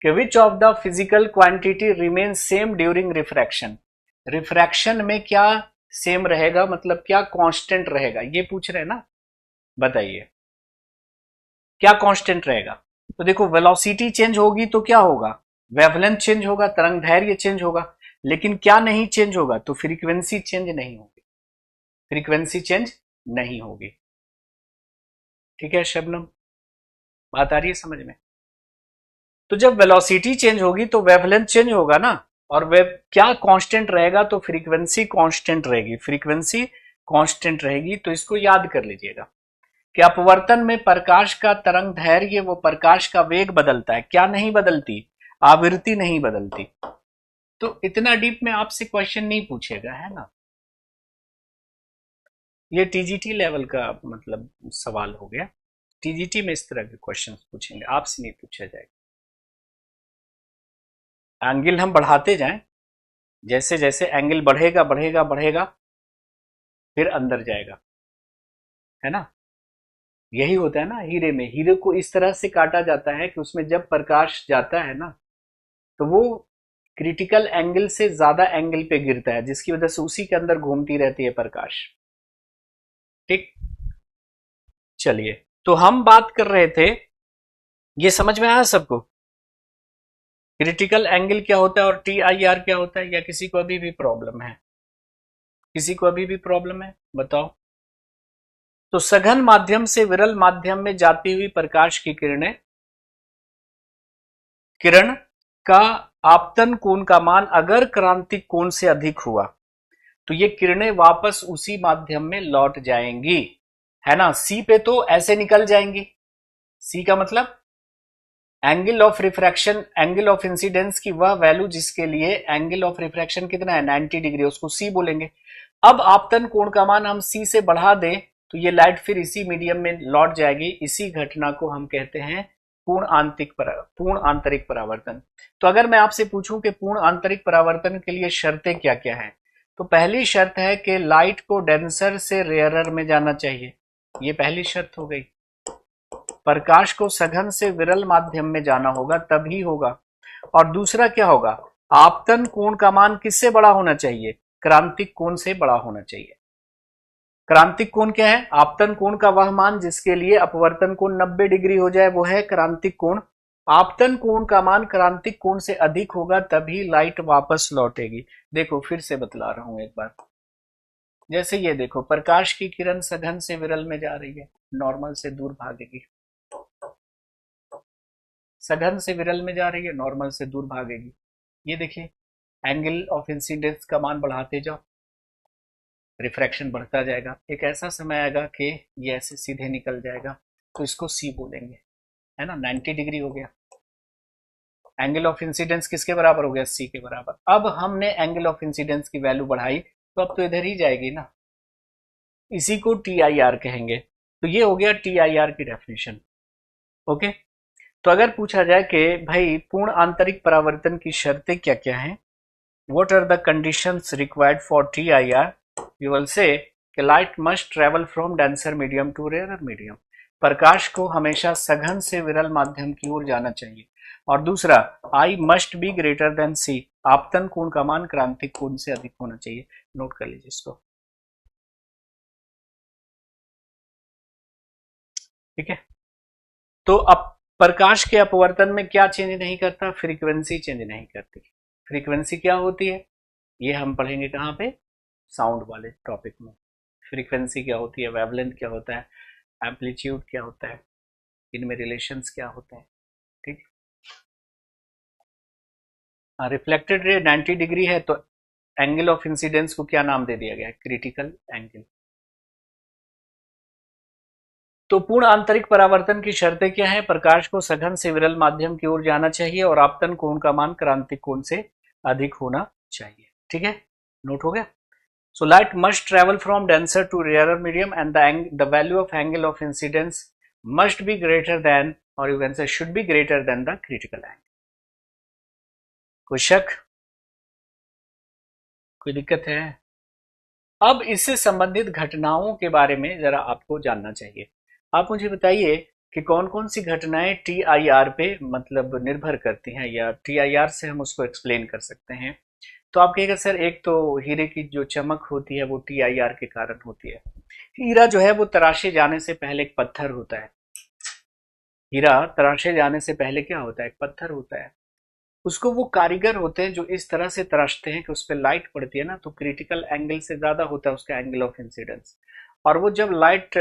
कि which of the physical quantity remain same during refraction. Refraction में क्या सेम रहेगा, मतलब क्या कांस्टेंट रहेगा, ये पूछ रहे हैं ना। बताइए क्या कांस्टेंट रहेगा। तो देखो वेलोसिटी चेंज होगी तो क्या होगा, वेवलेंथ चेंज होगा, तरंग दैर्घ्य चेंज होगा, लेकिन क्या नहीं चेंज होगा, तो फ्रीक्वेंसी चेंज नहीं होगी। फ्रीक्वेंसी चेंज नहीं होगी। ठीक है शबनम, बात आ रही है समझ में। तो जब वेलोसिटी चेंज होगी तो वेवलेंथ चेंज होगा ना, और वे क्या कांस्टेंट रहेगा, तो फ्रीक्वेंसी कांस्टेंट रहेगी। फ्रीक्वेंसी कांस्टेंट रहेगी। तो इसको याद कर लीजिएगा कि अपवर्तन में प्रकाश का तरंग दैर्घ्य वो प्रकाश का वेग बदलता है, क्या नहीं बदलती, आवृत्ति नहीं बदलती। तो इतना डीप में आपसे क्वेश्चन नहीं पूछेगा, है ना। ये टीजीटी लेवल का मतलब सवाल हो गया। टीजीटी में इस तरह के क्वेश्चन पूछेंगे, आपसे नहीं पूछा जाएगा। एंगल हम बढ़ाते जाएं, जैसे जैसे एंगल बढ़ेगा बढ़ेगा बढ़ेगा फिर अंदर जाएगा, है ना। यही होता है ना हीरे में। हीरे को इस तरह से काटा जाता है कि उसमें जब प्रकाश जाता है ना तो वो क्रिटिकल एंगल से ज्यादा एंगल पे गिरता है, जिसकी वजह से उसी के अंदर घूमती रहती है प्रकाश। ठीक, चलिए तो हम बात कर रहे थे, ये समझ में आया सबको, क्रिटिकल एंगल क्या होता है और TIR क्या होता है, या किसी को अभी भी प्रॉब्लम है? किसी को अभी भी प्रॉब्लम है बताओ। तो सघन माध्यम से विरल माध्यम में जाती हुई प्रकाश की किरण का आपतन कोण का मान अगर क्रांतिक कोण से अधिक हुआ तो ये किरणें वापस उसी माध्यम में लौट जाएंगी, है ना। सी पे तो ऐसे निकल जाएंगी। सी का मतलब angle of refraction, angle of incidence की वह वैल्यू जिसके लिए एंगल ऑफ रिफ्रैक्शन कितना है 90 डिग्री, उसको सी बोलेंगे। अब आपतन कोण का मान हम सी से बढ़ा दें तो ये लाइट फिर इसी मीडियम में लौट जाएगी। इसी घटना को हम कहते हैं पूर्ण आंतरिक परावर्तन। तो अगर मैं आपसे पूछूं कि पूर्ण आंतरिक परावर्तन के लिए शर्तें क्या क्या हैं, तो पहली शर्त है कि लाइट को डेंसर से रेयरर में जाना चाहिए, ये पहली शर्त हो गई। प्रकाश को सघन से विरल माध्यम में जाना होगा तभी होगा। और दूसरा क्या होगा, आपतन कोण का मान किससे बड़ा होना चाहिए, क्रांतिक कोण से बड़ा होना चाहिए। क्रांतिक कोण क्या है? आपतन कोण का वह मान जिसके लिए अपवर्तन कोण 90 डिग्री हो जाए वो है क्रांतिक कोण। आपतन कोण का मान क्रांतिक कोण से अधिक होगा तभी लाइट वापस लौटेगी। देखो फिर से बतला रहा हूं एक बार। जैसे ये देखो, प्रकाश की किरण सघन से विरल में जा रही है, नॉर्मल से दूर भागेगी। सघन से विरल में जा रही है, नॉर्मल से दूर भागेगी। ये देखिए, एंगल ऑफ इंसिडेंस का मान बढ़ाते जाओ, रिफ्रैक्शन बढ़ता जाएगा। एक ऐसा समय आएगा कि ये ऐसे सीधे निकल जाएगा, तो इसको सी बोलेंगे, है ना। 90 डिग्री हो गया। एंगल ऑफ इंसिडेंस किसके बराबर हो गया? सी के बराबर। अब हमने एंगल ऑफ इंसिडेंस की वैल्यू बढ़ाई, तो अब तो इधर ही जाएगी ना। इसी को टी आई आर कहेंगे। तो ये हो गया टी आई आर की डेफिनेशन। ओके, तो अगर पूछा जाए कि भाई पूर्ण आंतरिक परावर्तन की शर्तें क्या क्या हैं, what are the conditions required for T I R, you will say कि light must travel from denser medium to rare medium. प्रकाश को हमेशा सघन से विरल माध्यम की ओर जाना चाहिए। और दूसरा, I must be greater than C, आपतन कोण का मान क्रांतिक कोण से अधिक होना चाहिए। नोट कर लीजिए इसको, ठीक है। तो अब प्रकाश के अपवर्तन में क्या चेंज नहीं करता? फ्रीक्वेंसी चेंज नहीं करती। फ्रीक्वेंसी क्या होती है? ये हम पढ़ेंगे कहाँ पे? साउंड वाले टॉपिक में। फ्रीक्वेंसी क्या होती है, वेवलेंथ क्या होता है, एम्पलीट्यूड क्या होता है, इनमें रिलेशंस क्या होते हैं, ठीक। रिफ्लेक्टेड रे 90 डिग्री है तो एंगल ऑफ इंसिडेंस को क्या नाम दे दिया गया है? Critical angle. तो पूर्ण आंतरिक परावर्तन की शर्तें क्या है? प्रकाश को सघन से विरल माध्यम की ओर जाना चाहिए और आपतन कोण का मान क्रांतिक कोण से अधिक होना चाहिए, ठीक है। नोट हो गया। So light must travel from denser to rarer medium and the value of angle of incidence must be greater than, or you can say should be greater than the critical angle. कोई शक, कोई दिक्कत है? अब इससे संबंधित घटनाओं के बारे में जरा आपको जानना चाहिए। आप मुझे बताइए कि कौन कौन सी घटनाएं टी आई आर पे मतलब निर्भर करती हैं, या टी आई आर से हम उसको एक्सप्लेन कर सकते हैं। तो आप कहिएगा सर, एक तो हीरे की जो चमक होती है वो टी आई आर के कारण होती है। हीरा जो है वो तराशे जाने से पहले एक पत्थर होता है। हीरा तराशे जाने से पहले क्या होता है? एक पत्थर होता है। उसको वो कारीगर होते हैं जो इस तरह से तराशते हैं कि उस पर लाइट पड़ती है ना, तो क्रिटिकल एंगल से ज्यादा होता है उसका एंगल ऑफ इंसिडेंस। और वो जब लाइट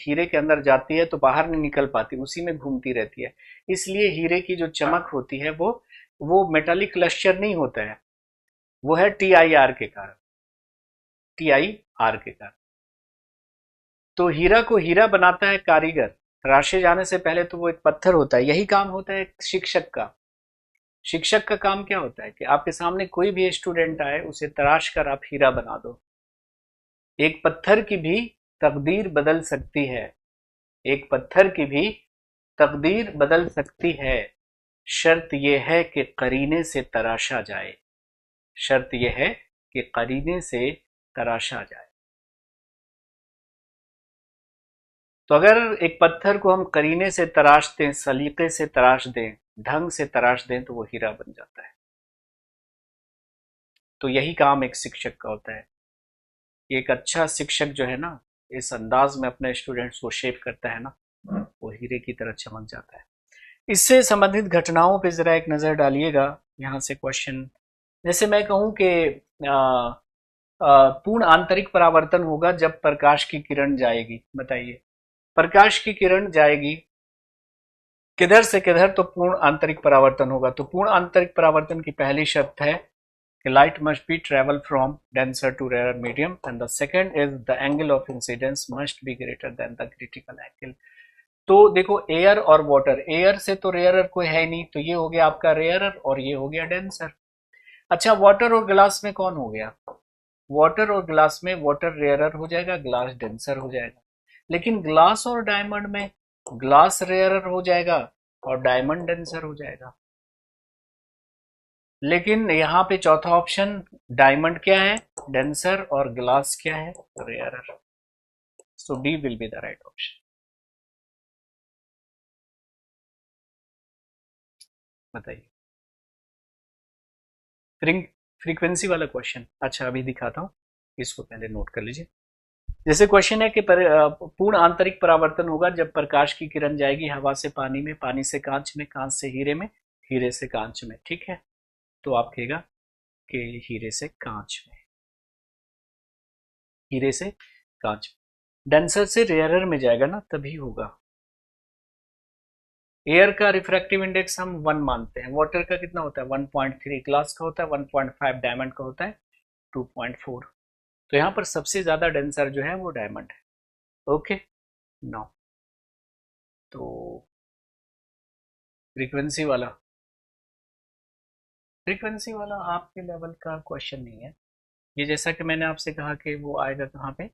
हीरे के अंदर जाती है तो बाहर नहीं निकल पाती, उसी में घूमती रहती है। इसलिए हीरे की जो चमक होती है वो मेटालिक लश्चर नहीं होता है, वो है टी आई आर के कारण। टी आई आर के कारण। तो हीरा को हीरा बनाता है कारीगर, तराशे जाने से पहले तो वो एक पत्थर होता है। यही काम होता है एक शिक्षक का। शिक्षक का काम क्या होता है कि आपके सामने कोई भी स्टूडेंट आए, उसे तराश कर आप हीरा बना दो। एक पत्थर की भी तकदीर बदल सकती है, एक पत्थर की भी तकदीर बदल सकती है, शर्त यह है कि करीने से तराशा जाए। शर्त यह है कि करीने से तराशा जाए। तो अगर एक पत्थर को हम करीने से तराश दें, सलीके से तराश दें, ढंग से तराश दें, तो वो हीरा बन जाता है। तो यही काम एक शिक्षक का होता है। एक अच्छा शिक्षक जो है ना, इस अंदाज में अपने स्टूडेंट्स को शेप करता है ना, वो हीरे की तरह चमक जाता है। इससे संबंधित घटनाओं पे जरा एक नजर डालिएगा। यहाँ से क्वेश्चन, जैसे मैं कहूँ कि पूर्ण आंतरिक परावर्तन होगा जब प्रकाश की किरण जाएगी। बताइए, प्रकाश की किरण जाएगी किधर से किधर, तो पूर्ण आंतरिक परावर्तन होगा। तो पूर्ण आंतरिक परावर्तन की पहली शर्त है कि light must be travel from denser to rarer medium, and the second is the angle of incidence must be greater than the critical angle. तो देखो, एयर और वाटर, एयर से तो रेयरर कोई है नहीं, तो ये हो गया आपका रेयरर और ये हो गया डेंसर। अच्छा, वाटर और ग्लास में कौन हो गया? वाटर और ग्लास में वाटर रेयरर हो जाएगा, ग्लास डेंसर हो जाएगा। लेकिन ग्लास और डायमंड में ग्लास रेयरर हो जाएगा और डायमंड डेंसर हो जाएगा। लेकिन यहाँ पे चौथा ऑप्शन, डायमंड क्या है? डेंसर, और ग्लास क्या है? Rarer. So D will be the right option. बताइए। फ्रीक्वेंसी वाला क्वेश्चन, अच्छा अभी दिखाता हूँ, इसको पहले नोट कर लीजिए। जैसे क्वेश्चन है कि पूर्ण आंतरिक परावर्तन होगा जब प्रकाश की किरण जाएगी हवा से पानी में, पानी से कांच में, कांच से हीरे में, हीरे से कांच में, ठीक है। तो आप कहेगा कि हीरे से कांच में, हीरे से कांच में। डेंसर से रेयरर में जाएगा ना, तभी होगा। एयर का रिफ्रैक्टिव इंडेक्स हम 1 मानते हैं, वाटर का कितना होता है 1.3, ग्लास का होता है 1.5, डायमंड का होता है 2.4। तो यहाँ पर सबसे ज्यादा डेंसर जो है वो डायमंड है। ओके, नो तो फ्रीक्वेंसी वाला, फ्रीक्वेंसी वाला आपके लेवल का क्वेश्चन नहीं है ये। जैसा कि मैंने आपसे कहा कि वो आएगा कहाँ पे,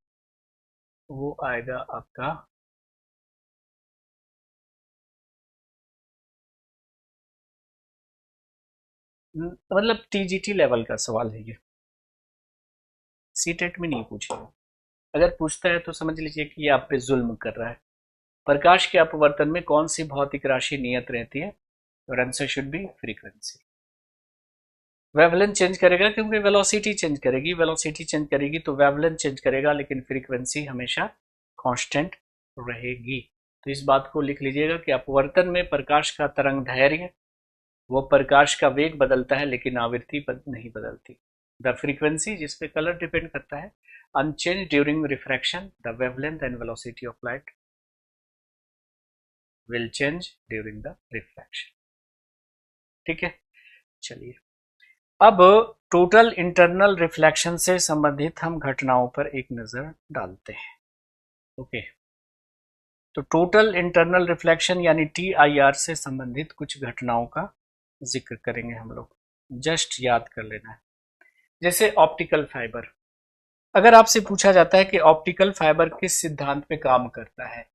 वो आएगा आपका मतलब टीजीटी लेवल का सवाल है ये, सीटेट में नहीं पूछेगा। अगर पूछता है तो समझ लीजिए कि ये आप पे जुल्म कर रहा है। प्रकाश के अपवर्तन में कौन सी भौतिक राशि नियत रहती है? और answer should be frequency. Wavelength change करेगा क्योंकि वेलोसिटी चेंज करेगी, वेलोसिटी चेंज करेगी तो वेवलेंथ चेंज करेगा, लेकिन फ्रीक्वेंसी हमेशा कांस्टेंट रहेगी। तो इस बात को लिख लीजिएगा कि अपवर्तन में प्रकाश का तरंग दैर्घ्य, वो प्रकाश का वेग बदलता है लेकिन आवृत्ति नहीं बदलती। द फ्रीक्वेंसी, जिसपे कलर डिपेंड करता है, unchanged during refraction, the wavelength and velocity of light will change during the refraction. ठीक है, चलिए अब टोटल इंटरनल रिफ्लेक्शन से संबंधित हम घटनाओं पर एक नजर डालते हैं। ओके, तो टोटल इंटरनल रिफ्लेक्शन यानी TIR से संबंधित कुछ घटनाओं का जिक्र करेंगे हम लोग, जस्ट याद कर लेना है। जैसे ऑप्टिकल फाइबर, अगर आपसे पूछा जाता है कि ऑप्टिकल फाइबर किस सिद्धांत पे काम करता है,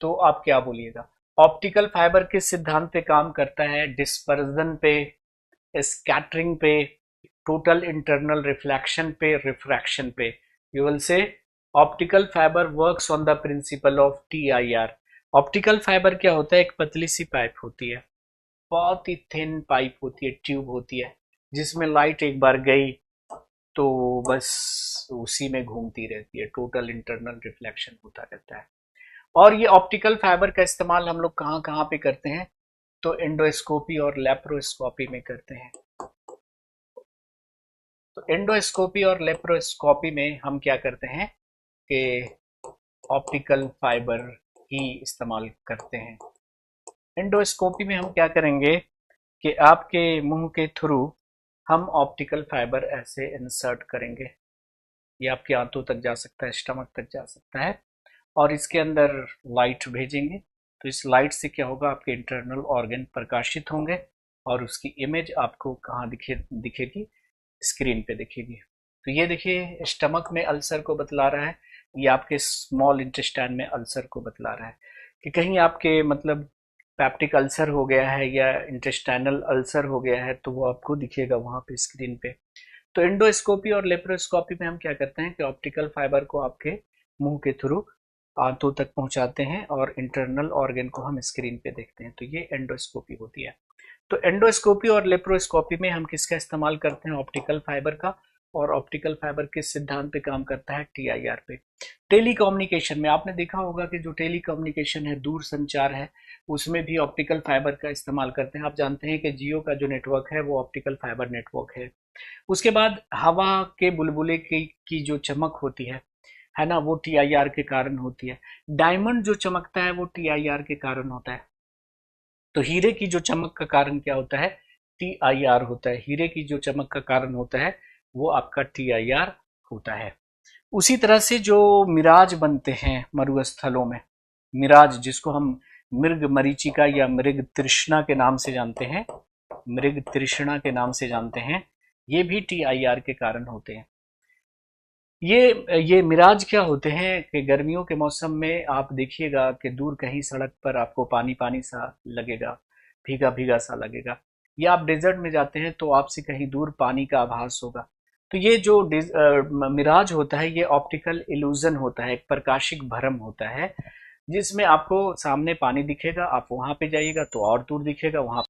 तो आप क्या बोलिएगा? ऑप्टिकल फाइबर किस सिद्धांत पे काम करता है? डिस्पर्जन पे, स्कैटरिंग पे, टोटल इंटरनल रिफ्लेक्शन पे, रिफ्रैक्शन पे। यू विल से optical fibre works on the principle of TIR। Optical fibre क्या होता है? एक पतली सी पाइप होती है, बहुत ही थिन पाइप होती है, ट्यूब होती है, जिसमें लाइट एक बार गई तो बस उसी में घूमती रहती है, टोटल इंटरनल रिफ्लेक्शन होता रहता है। और ये ऑप्टिकल फाइबर का इस्तेमाल हम लोग कहाँ कहाँ पे करते हैं? तो एंडोस्कोपी और लेप्रोस्कोपी में करते हैं। तो एंडोस्कोपी और लेप्रोस्कोपी में हम क्या करते हैं कि ऑप्टिकल फाइबर ही इस्तेमाल करते हैं। एंडोस्कोपी में हम क्या करेंगे कि आपके मुंह के थ्रू हम ऑप्टिकल फाइबर ऐसे इंसर्ट करेंगे, ये आपके आंतों तक जा सकता है, स्टमक तक जा सकता है, और इसके अंदर लाइट भेजेंगे। तो इस लाइट से क्या होगा? आपके इंटरनल ऑर्गन प्रकाशित होंगे और उसकी इमेज आपको कहाँ दिखेगी? स्क्रीन पे दिखेगी। तो ये देखिए स्टमक में अल्सर को बतला रहा है, ये आपके स्मॉल इंटेस्टाइन में अल्सर को बतला रहा है कि कहीं आपके मतलब पैप्टिक अल्सर हो गया है या इंटेस्टाइनल अल्सर हो गया है, तो वो आपको दिखेगा वहां पे स्क्रीन पे। तो एंडोस्कोपी और लेप्रोस्कोपी में हम क्या करते हैं कि ऑप्टिकल फाइबर को आपके मुंह के थ्रू आंतों तक पहुंचाते हैं और इंटरनल ऑर्गन को हम स्क्रीन पे देखते हैं, तो ये एंडोस्कोपी होती है। तो एंडोस्कोपी और लेप्रोस्कोपी में हम किसका इस्तेमाल करते हैं? ऑप्टिकल फाइबर का। और ऑप्टिकल फाइबर किस सिद्धांत पे काम करता है? TIR पे। टेलीकम्युनिकेशन में आपने देखा होगा कि जो टेलीकम्युनिकेशन है, दूर संचार है, उसमें भी ऑप्टिकल फाइबर का इस्तेमाल करते हैं। आप जानते हैं कि जियो का जो नेटवर्क है वो ऑप्टिकल फाइबर नेटवर्क है। उसके बाद हवा के बुलबुले की जो चमक होती है ना, वो TIR के कारण होती है। डायमंड जो चमकता है वो TIR के कारण होता है। तो हीरे की जो चमक का कारण क्या होता है? TIR होता है। हीरे की जो चमक का कारण होता है वो आपका TIR होता है। उसी तरह से जो मिराज बनते हैं मरुस्थलों में, मिराज जिसको हम मृग मरीचिका या मृग तृष्णा के नाम से जानते हैं, मृग तृष्णा के नाम से जानते हैं, ये भी TIR के कारण होते हैं। ये मिराज क्या होते हैं कि गर्मियों के मौसम में आप देखिएगा कि दूर कहीं सड़क पर आपको पानी पानी सा लगेगा, भीगा भीगा सा लगेगा, या आप डेजर्ट में जाते हैं तो आपसे कहीं दूर पानी का आभास होगा। तो ये जो मिराज होता है ये ऑप्टिकल इल्यूजन होता है, एक प्रकाशिक भ्रम होता है, जिसमें आपको सामने पानी दिखेगा, आप वहां पे जाइएगा तो और दूर दिखेगा, वहां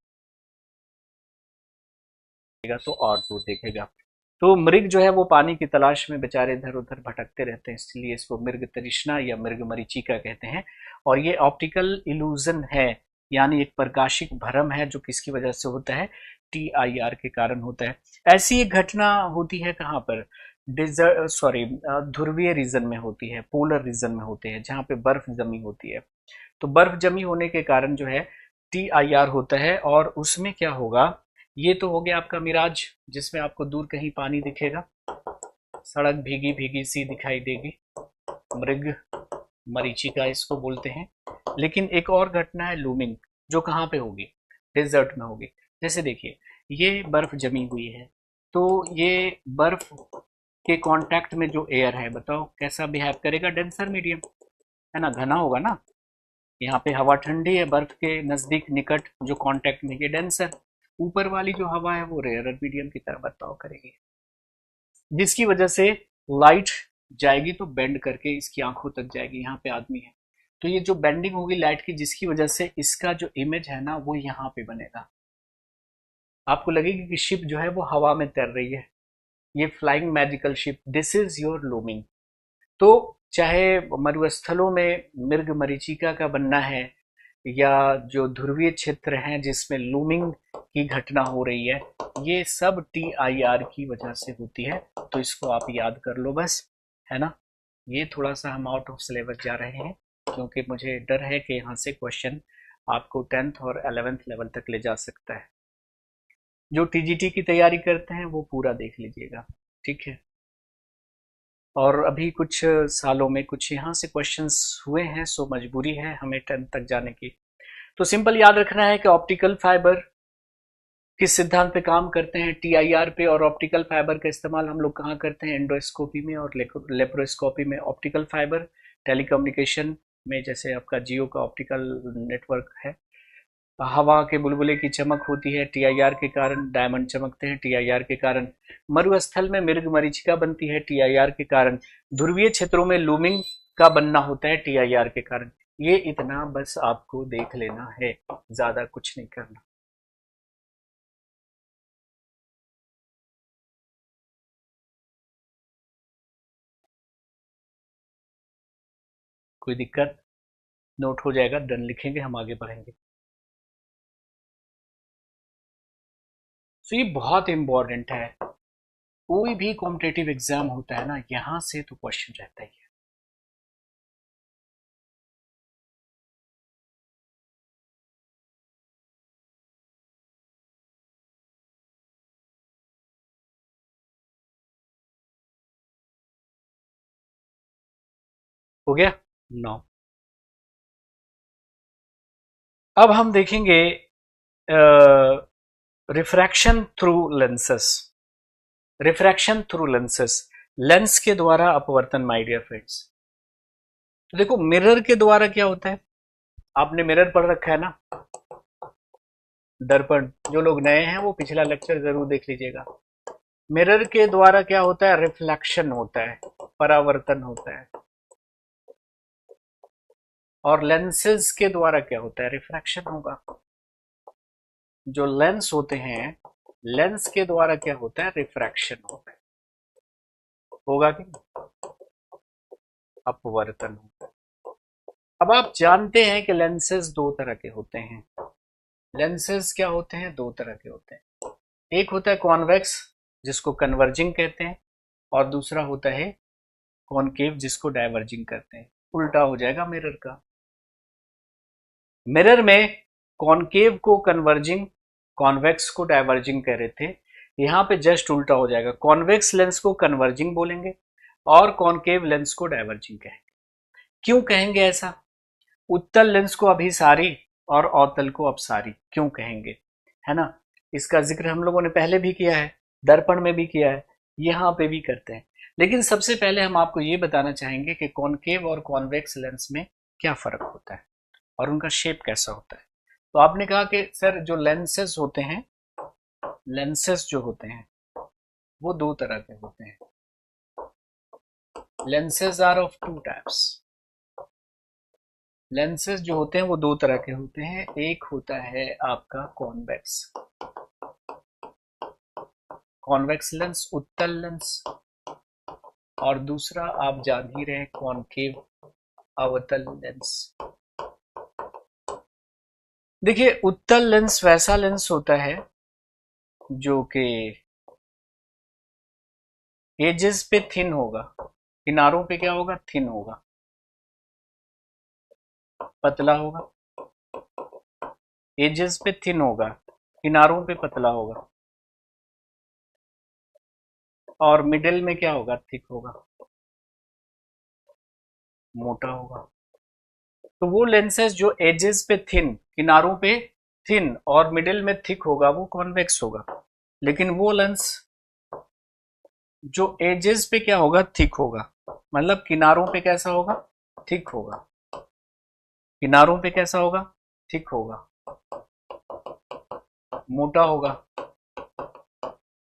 तो और दूर दिखेगा। तो मृग जो है वो पानी की तलाश में बेचारे इधर उधर भटकते रहते हैं, इसलिए इसको मृग तृष्णा या मृग मरीचिका कहते हैं। और ये ऑप्टिकल इल्यूजन है, यानी एक प्रकाशिक भ्रम है जो किसकी वजह से होता है, TIR के कारण होता है। ऐसी एक घटना होती है कहाँ पर, डिजर्ट सॉरी ध्रुवीय रीजन में होती है, पोलर रीजन में होते हैं जहाँ पे बर्फ जमी होती है। तो बर्फ जमी होने के कारण जो है TIR होता है। और उसमें क्या होगा, ये तो हो गया आपका मिराज, जिसमें आपको दूर कहीं पानी दिखेगा, सड़क भीगी भीगी सी दिखाई देगी, मृग मरीचिका इसको बोलते हैं। लेकिन एक और घटना है लूमिंग, जो कहाँ पे होगी, डेजर्ट में होगी। जैसे देखिए ये बर्फ जमी हुई है, तो ये बर्फ के कांटेक्ट में जो एयर है, बताओ कैसा बिहेव करेगा, डेंसर मीडियम है ना, घना होगा ना। यहाँ पे हवा ठंडी है, बर्फ के नजदीक निकट जो कांटेक्ट में, ये डेंसर। ऊपर वाली जो हवा है वो रेयर मीडियम की तरह बर्ताव करेगी, जिसकी वजह से लाइट जाएगी तो बेंड करके इसकी आंखों तक जाएगी। यहाँ पे आदमी है, तो ये जो बेंडिंग होगी लाइट की, जिसकी वजह से इसका जो इमेज है ना वो यहाँ पे बनेगा। आपको लगेगी कि शिप जो है वो हवा में तैर रही है, ये flying magical ship, this is your looming. तो चाहे मरुस्थलों में मृग मरीचिका का बनना है, या जो ध्रुवीय क्षेत्र हैं जिसमें लूमिंग की घटना हो रही है, ये सब TIR की वजह से होती है। तो इसको आप याद कर लो बस, है ना। ये थोड़ा सा हम आउट ऑफ सिलेबस जा रहे हैं, क्योंकि मुझे डर है कि यहाँ से क्वेश्चन आपको 10th और 11th लेवल तक ले जा सकता है। जो TGT की तैयारी करते हैं वो पूरा देख लीजिएगा, ठीक है। और अभी कुछ सालों में कुछ यहाँ से क्वेश्चंस हुए हैं, सो मजबूरी है हमें 10th तक जाने की। तो सिंपल याद रखना है कि ऑप्टिकल फाइबर किस सिद्धांत पे काम करते हैं, TIR पे। और ऑप्टिकल फाइबर का इस्तेमाल हम लोग कहाँ करते हैं, एंडोस्कोपी में और लेप्रोस्कोपी में। ऑप्टिकल फाइबर टेलीकम्युनिकेशन में, जैसे आपका जियो का ऑप्टिकल नेटवर्क है। हवा के बुलबुले की चमक होती है TIR के कारण, डायमंड चमकते हैं TIR के कारण। मरुस्थल में मृग मरीचिका बनती है TIR के कारण। ध्रुवीय क्षेत्रों में लूमिंग का बनना होता है TIR के कारण। ये इतना बस आपको देख लेना है, ज्यादा कुछ नहीं करना। कोई दिक्कत, नोट हो जाएगा, डन लिखेंगे, हम आगे बढ़ेंगे। तो ये बहुत इंपॉर्टेंट है, कोई भी कॉम्पिटेटिव एग्जाम होता है ना, यहां से तो क्वेश्चन रहता ही है। हो गया 9। अब हम देखेंगे refraction through lenses. Refraction through lenses, lens के द्वारा अपवर्तन माय डियर फ्रेंड्स। तो देखो मिरर के द्वारा क्या होता है, आपने मिरर पढ़ रखा है ना, दर्पण। जो लोग नए हैं वो पिछला लेक्चर जरूर देख लीजिएगा। मिरर के द्वारा क्या होता है, रिफ्लेक्शन होता है, परावर्तन होता है। और लेंसेज के द्वारा क्या होता है, रिफ्रैक्शन होगा। जो लेंस होते हैं, लेंस के द्वारा क्या होता है, रिफ्रैक्शन होता है। होगा कि अपवर्तन होता है। अब आप जानते हैं कि लेंसेज दो तरह के होते हैं। लेंसेज क्या होते हैं, दो तरह के होते हैं। एक होता है कॉन्वेक्स, जिसको कन्वर्जिंग कहते हैं, और दूसरा होता है कॉनकेव, जिसको डाइवर्जिंग करते हैं। उल्टा हो जाएगा मिरर का। मिरर में कॉनकेव को कन्वर्जिंग, कॉन्वेक्स को डाइवर्जिंग कह रहे थे, यहां पे जस्ट उल्टा हो जाएगा। कॉन्वेक्स लेंस को कन्वर्जिंग बोलेंगे और कॉनकेव लेंस को डाइवर्जिंग कहेंगे। क्यों कहेंगे ऐसा, उत्तल लेंस को अभिसारी और अवतल को अपसारी क्यों कहेंगे, है ना। इसका जिक्र हम लोगों ने पहले भी किया है, दर्पण में भी किया है, यहां पे भी करते हैं। लेकिन सबसे पहले हम आपको ये बताना चाहेंगे कि कॉनकेव और कॉन्वेक्स लेंस में क्या फर्क होता है और उनका शेप कैसा होता है। तो आपने कहा कि सर जो लेंसेस होते हैं, लेंसेस जो होते हैं वो दो तरह के होते हैं। Lenses are of two types. Lenses जो होते हैं वो दो तरह के होते हैं। एक होता है आपका कॉन्वेक्स, कॉन्वेक्स लेंस उत्तल लेंस, और दूसरा आप जान ही रहे कॉनकेव अवतल लेंस। देखिए उत्तल लेंस वैसा लेंस होता है जो कि एजेस पे थिन होगा, किनारों पे क्या होगा, थिन होगा, पतला होगा। एजेस पे थिन होगा, किनारों पे पतला होगा, और मिडिल में क्या होगा, थिक होगा, मोटा होगा। तो वो लेंसेज जो एजेस पे थिन, किनारों पे थिन और मिडिल में थिक होगा वो कॉन्वेक्स होगा। लेकिन वो लेंस जो एजेस पे क्या होगा, थिक होगा, मतलब किनारों पे कैसा होगा, थिक होगा, किनारों पे कैसा होगा, थिक होगा, मोटा होगा,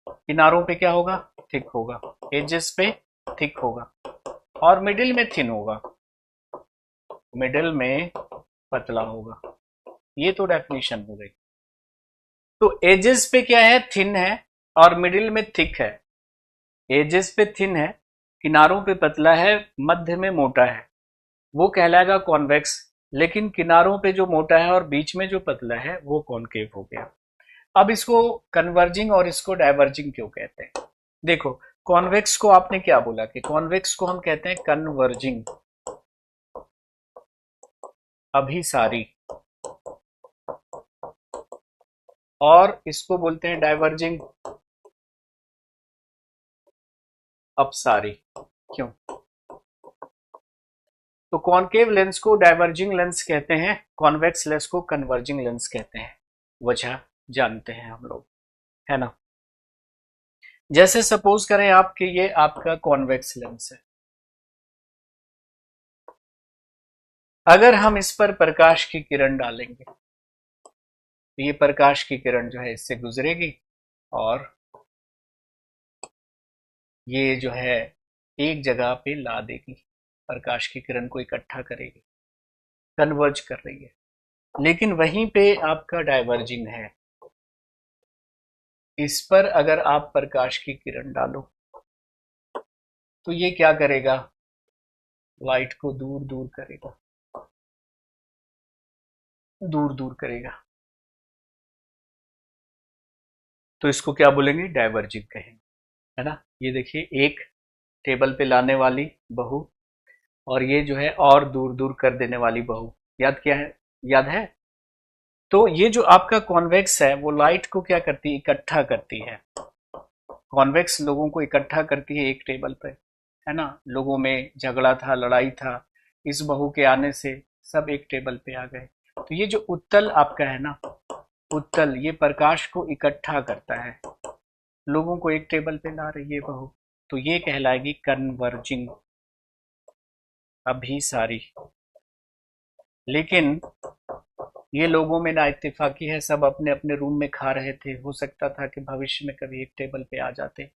किनारों पे क्या होगा, थिक होगा, एजेस पे थिक होगा, और मिडिल में थिन होगा, मिडिल में पतला होगा। ये तो डेफिनेशन हो गई। तो एजेस पे क्या है, थिन है, और मिडिल में थिक है। एजेस पे थिन है, किनारों पे पतला है, मध्य में मोटा है, वो कहलाएगा कॉन्वेक्स। लेकिन किनारों पे जो मोटा है और बीच में जो पतला है वो कॉनकेव हो गया। अब इसको कन्वर्जिंग और इसको डाइवर्जिंग क्यों कहते हैं? देखो कॉन्वेक्स को आपने क्या बोला कि कॉन्वेक्स को हम कहते हैं कन्वर्जिंग, अभिसारी, और इसको बोलते हैं डाइवर्जिंग, अपसारी। क्यों? तो कॉनकेव लेंस को डाइवर्जिंग लेंस कहते हैं, कॉन्वेक्स लेंस को कन्वर्जिंग लेंस कहते हैं। वजह जानते हैं हम लोग, है ना। जैसे सपोज करें आप कि ये आपका कॉन्वेक्स लेंस है, अगर हम इस पर प्रकाश की किरण डालेंगे तो ये प्रकाश की किरण जो है इससे गुजरेगी और ये जो है एक जगह पे ला देगी, प्रकाश की किरण को इकट्ठा करेगी, कन्वर्ज कर रही है। लेकिन वहीं पे आपका डाइवर्जिंग है, इस पर अगर आप प्रकाश की किरण डालो तो ये क्या करेगा, लाइट को दूर दूर करेगा, दूर दूर करेगा। तो इसको क्या बोलेंगे, डाइवर्जिंग कहेंगे, है ना। ये देखिए एक टेबल पे लाने वाली बहू और ये जो है और दूर दूर कर देने वाली बहू, याद क्या है, याद है। तो ये जो आपका कॉन्वेक्स है वो लाइट को क्या करती है, इकट्ठा करती है। कॉन्वेक्स लोगों को इकट्ठा करती है एक टेबल पे, है ना। लोगों में झगड़ा था, लड़ाई था, इस बहू के आने से सब एक टेबल पे आ गए। तो ये जो उत्तल आपका है ना, उत्तल, ये प्रकाश को इकट्ठा करता है, लोगों को एक टेबल पे ला रही है बहू, तो ये कहलाएगी कन्वर्जिंग, अभिसारी। लेकिन ये लोगों में ना इत्तेफाकी है, सब अपने अपने रूम में खा रहे थे, हो सकता था कि भविष्य में कभी एक टेबल पे आ जाते,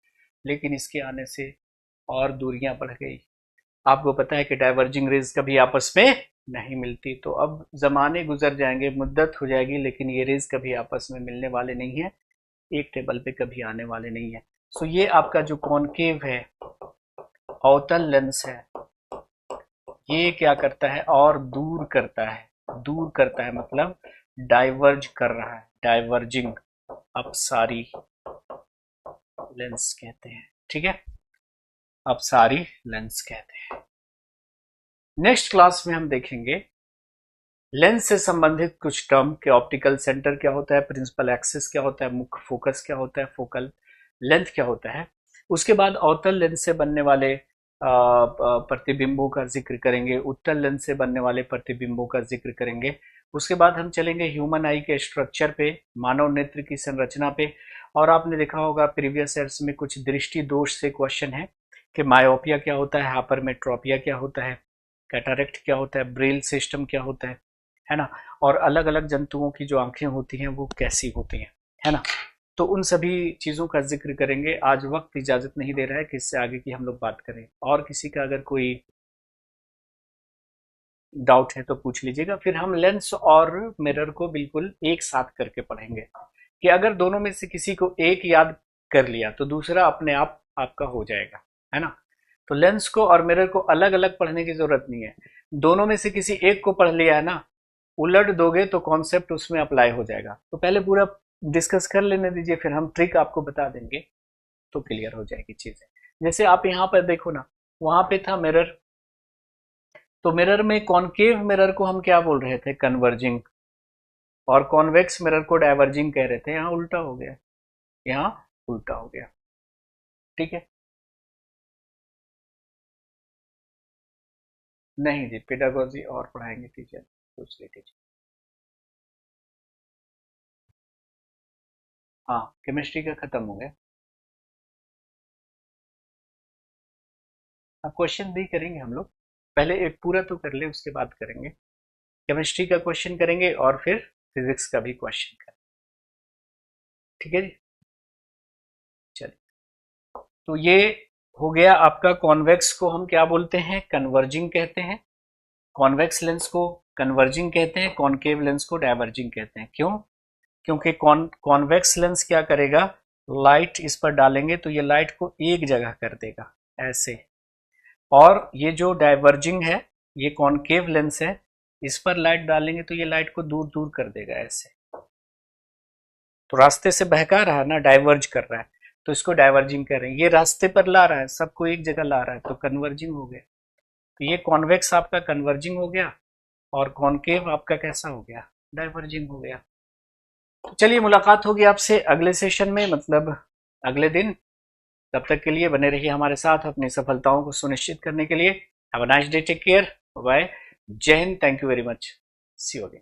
लेकिन इसके आने से और दूरियां बढ़ गई। आपको पता है कि डाइवर्जिंग रेज कभी आपस में नहीं मिलती, तो अब जमाने गुजर जाएंगे, मुद्दत हो जाएगी, लेकिन ये रेज कभी आपस में मिलने वाले नहीं है, एक टेबल पे कभी आने वाले नहीं है। सो ये आपका जो कॉनकेव है, अवतल लेंस है, ये क्या करता है, और दूर करता है, दूर करता है मतलब डाइवर्ज कर रहा है, डाइवर्जिंग, अपसारी लेंस कहते हैं, ठीक है, अपसारी लेंस कहते हैं। नेक्स्ट क्लास में हम देखेंगे लेंस से संबंधित कुछ टर्म के, ऑप्टिकल सेंटर क्या होता है, प्रिंसिपल एक्सिस क्या होता है, मुख्य फोकस क्या होता है, फोकल लेंथ क्या होता है। उसके बाद अवतल लेंस से बनने वाले प्रतिबिंबों का जिक्र करेंगे, उत्तल लेंस से बनने वाले प्रतिबिंबों का जिक्र करेंगे। उसके बाद हम चलेंगे ह्यूमन आई के स्ट्रक्चर पे, मानव नेत्र की संरचना पे। और आपने देखा होगा प्रीवियस ईयर्स में कुछ दृष्टि दोष से क्वेश्चन है कि मायोपिया क्या होता है, हाइपरमेट्रोपिया क्या होता है, कैटरेक्ट क्या होता है, ब्रेल सिस्टम क्या होता है ना, और अलग अलग जंतुओं की जो आंखें होती हैं वो कैसी होती हैं, है ना। तो उन सभी चीज़ों का जिक्र करेंगे। आज वक्त इजाज़त नहीं दे रहा है कि इससे आगे की हम लोग बात करें, और किसी का अगर कोई डाउट है तो पूछ लीजिएगा। फिर हम लेंस और मिरर को बिल्कुल एक साथ करके पढ़ेंगे कि अगर दोनों में से किसी को एक याद कर लिया तो दूसरा अपने आप आपका हो जाएगा, है ना। तो लेंस को और मिरर को अलग अलग पढ़ने की जरूरत नहीं है, दोनों में से किसी एक को पढ़ लिया है ना, उलट दोगे तो कॉन्सेप्ट उसमें अप्लाई हो जाएगा। तो पहले पूरा डिस्कस कर लेने दीजिए, फिर हम ट्रिक आपको बता देंगे तो क्लियर हो जाएगी चीजें। जैसे आप यहाँ पर देखो ना, वहां पे था मिरर, तो मिरर में कॉनकेव मिरर को हम क्या बोल रहे थे, कन्वर्जिंग, और कॉन्वेक्स मिरर को डाइवर्जिंग कह रहे थे। यहाँ उल्टा हो गया, यहाँ उल्टा हो गया, ठीक है। नहीं जी, पेडागोजी और पढ़ाएंगे टीचर, दूसरी टीचर। हाँ, केमिस्ट्री का खत्म हो गया। अब क्वेश्चन भी करेंगे हम लोग, पहले एक पूरा तो कर ले, उसके बाद करेंगे। केमिस्ट्री का क्वेश्चन करेंगे और फिर फिजिक्स का भी क्वेश्चन करेंगे, ठीक है जी। चलिए, तो ये हो गया आपका, कॉन्वेक्स को हम क्या बोलते हैं, कन्वर्जिंग कहते हैं। कॉन्वेक्स लेंस को कन्वर्जिंग कहते हैं, कॉनकेव लेंस को डाइवर्जिंग कहते हैं। क्यों? क्योंकि कॉन्वेक्स लेंस क्या करेगा, लाइट इस पर डालेंगे तो ये लाइट को एक जगह कर देगा ऐसे, और ये जो डाइवर्जिंग है, ये कॉनकेव लेंस है, इस पर लाइट डालेंगे तो ये लाइट को दूर दूर कर देगा ऐसे। तो रास्ते से बहका रहा है ना, डाइवर्ज कर रहा है, तो इसको डाइवर्जिंग कर रहे हैं। ये रास्ते पर ला रहा है, सबको एक जगह ला रहा है, तो कन्वर्जिंग हो गया। तो ये कॉन्वेक्स आपका कन्वर्जिंग हो गया, और कॉनकेव आपका कैसा हो गया, डाइवर्जिंग हो गया। तो चलिए, मुलाकात होगी आपसे अगले सेशन में, मतलब अगले दिन। तब तक के लिए बने रहिए हमारे साथ अपनी सफलताओं को सुनिश्चित करने के लिए। Have a nice day, take care, bye, जय हिंद, thank you very much, see you again.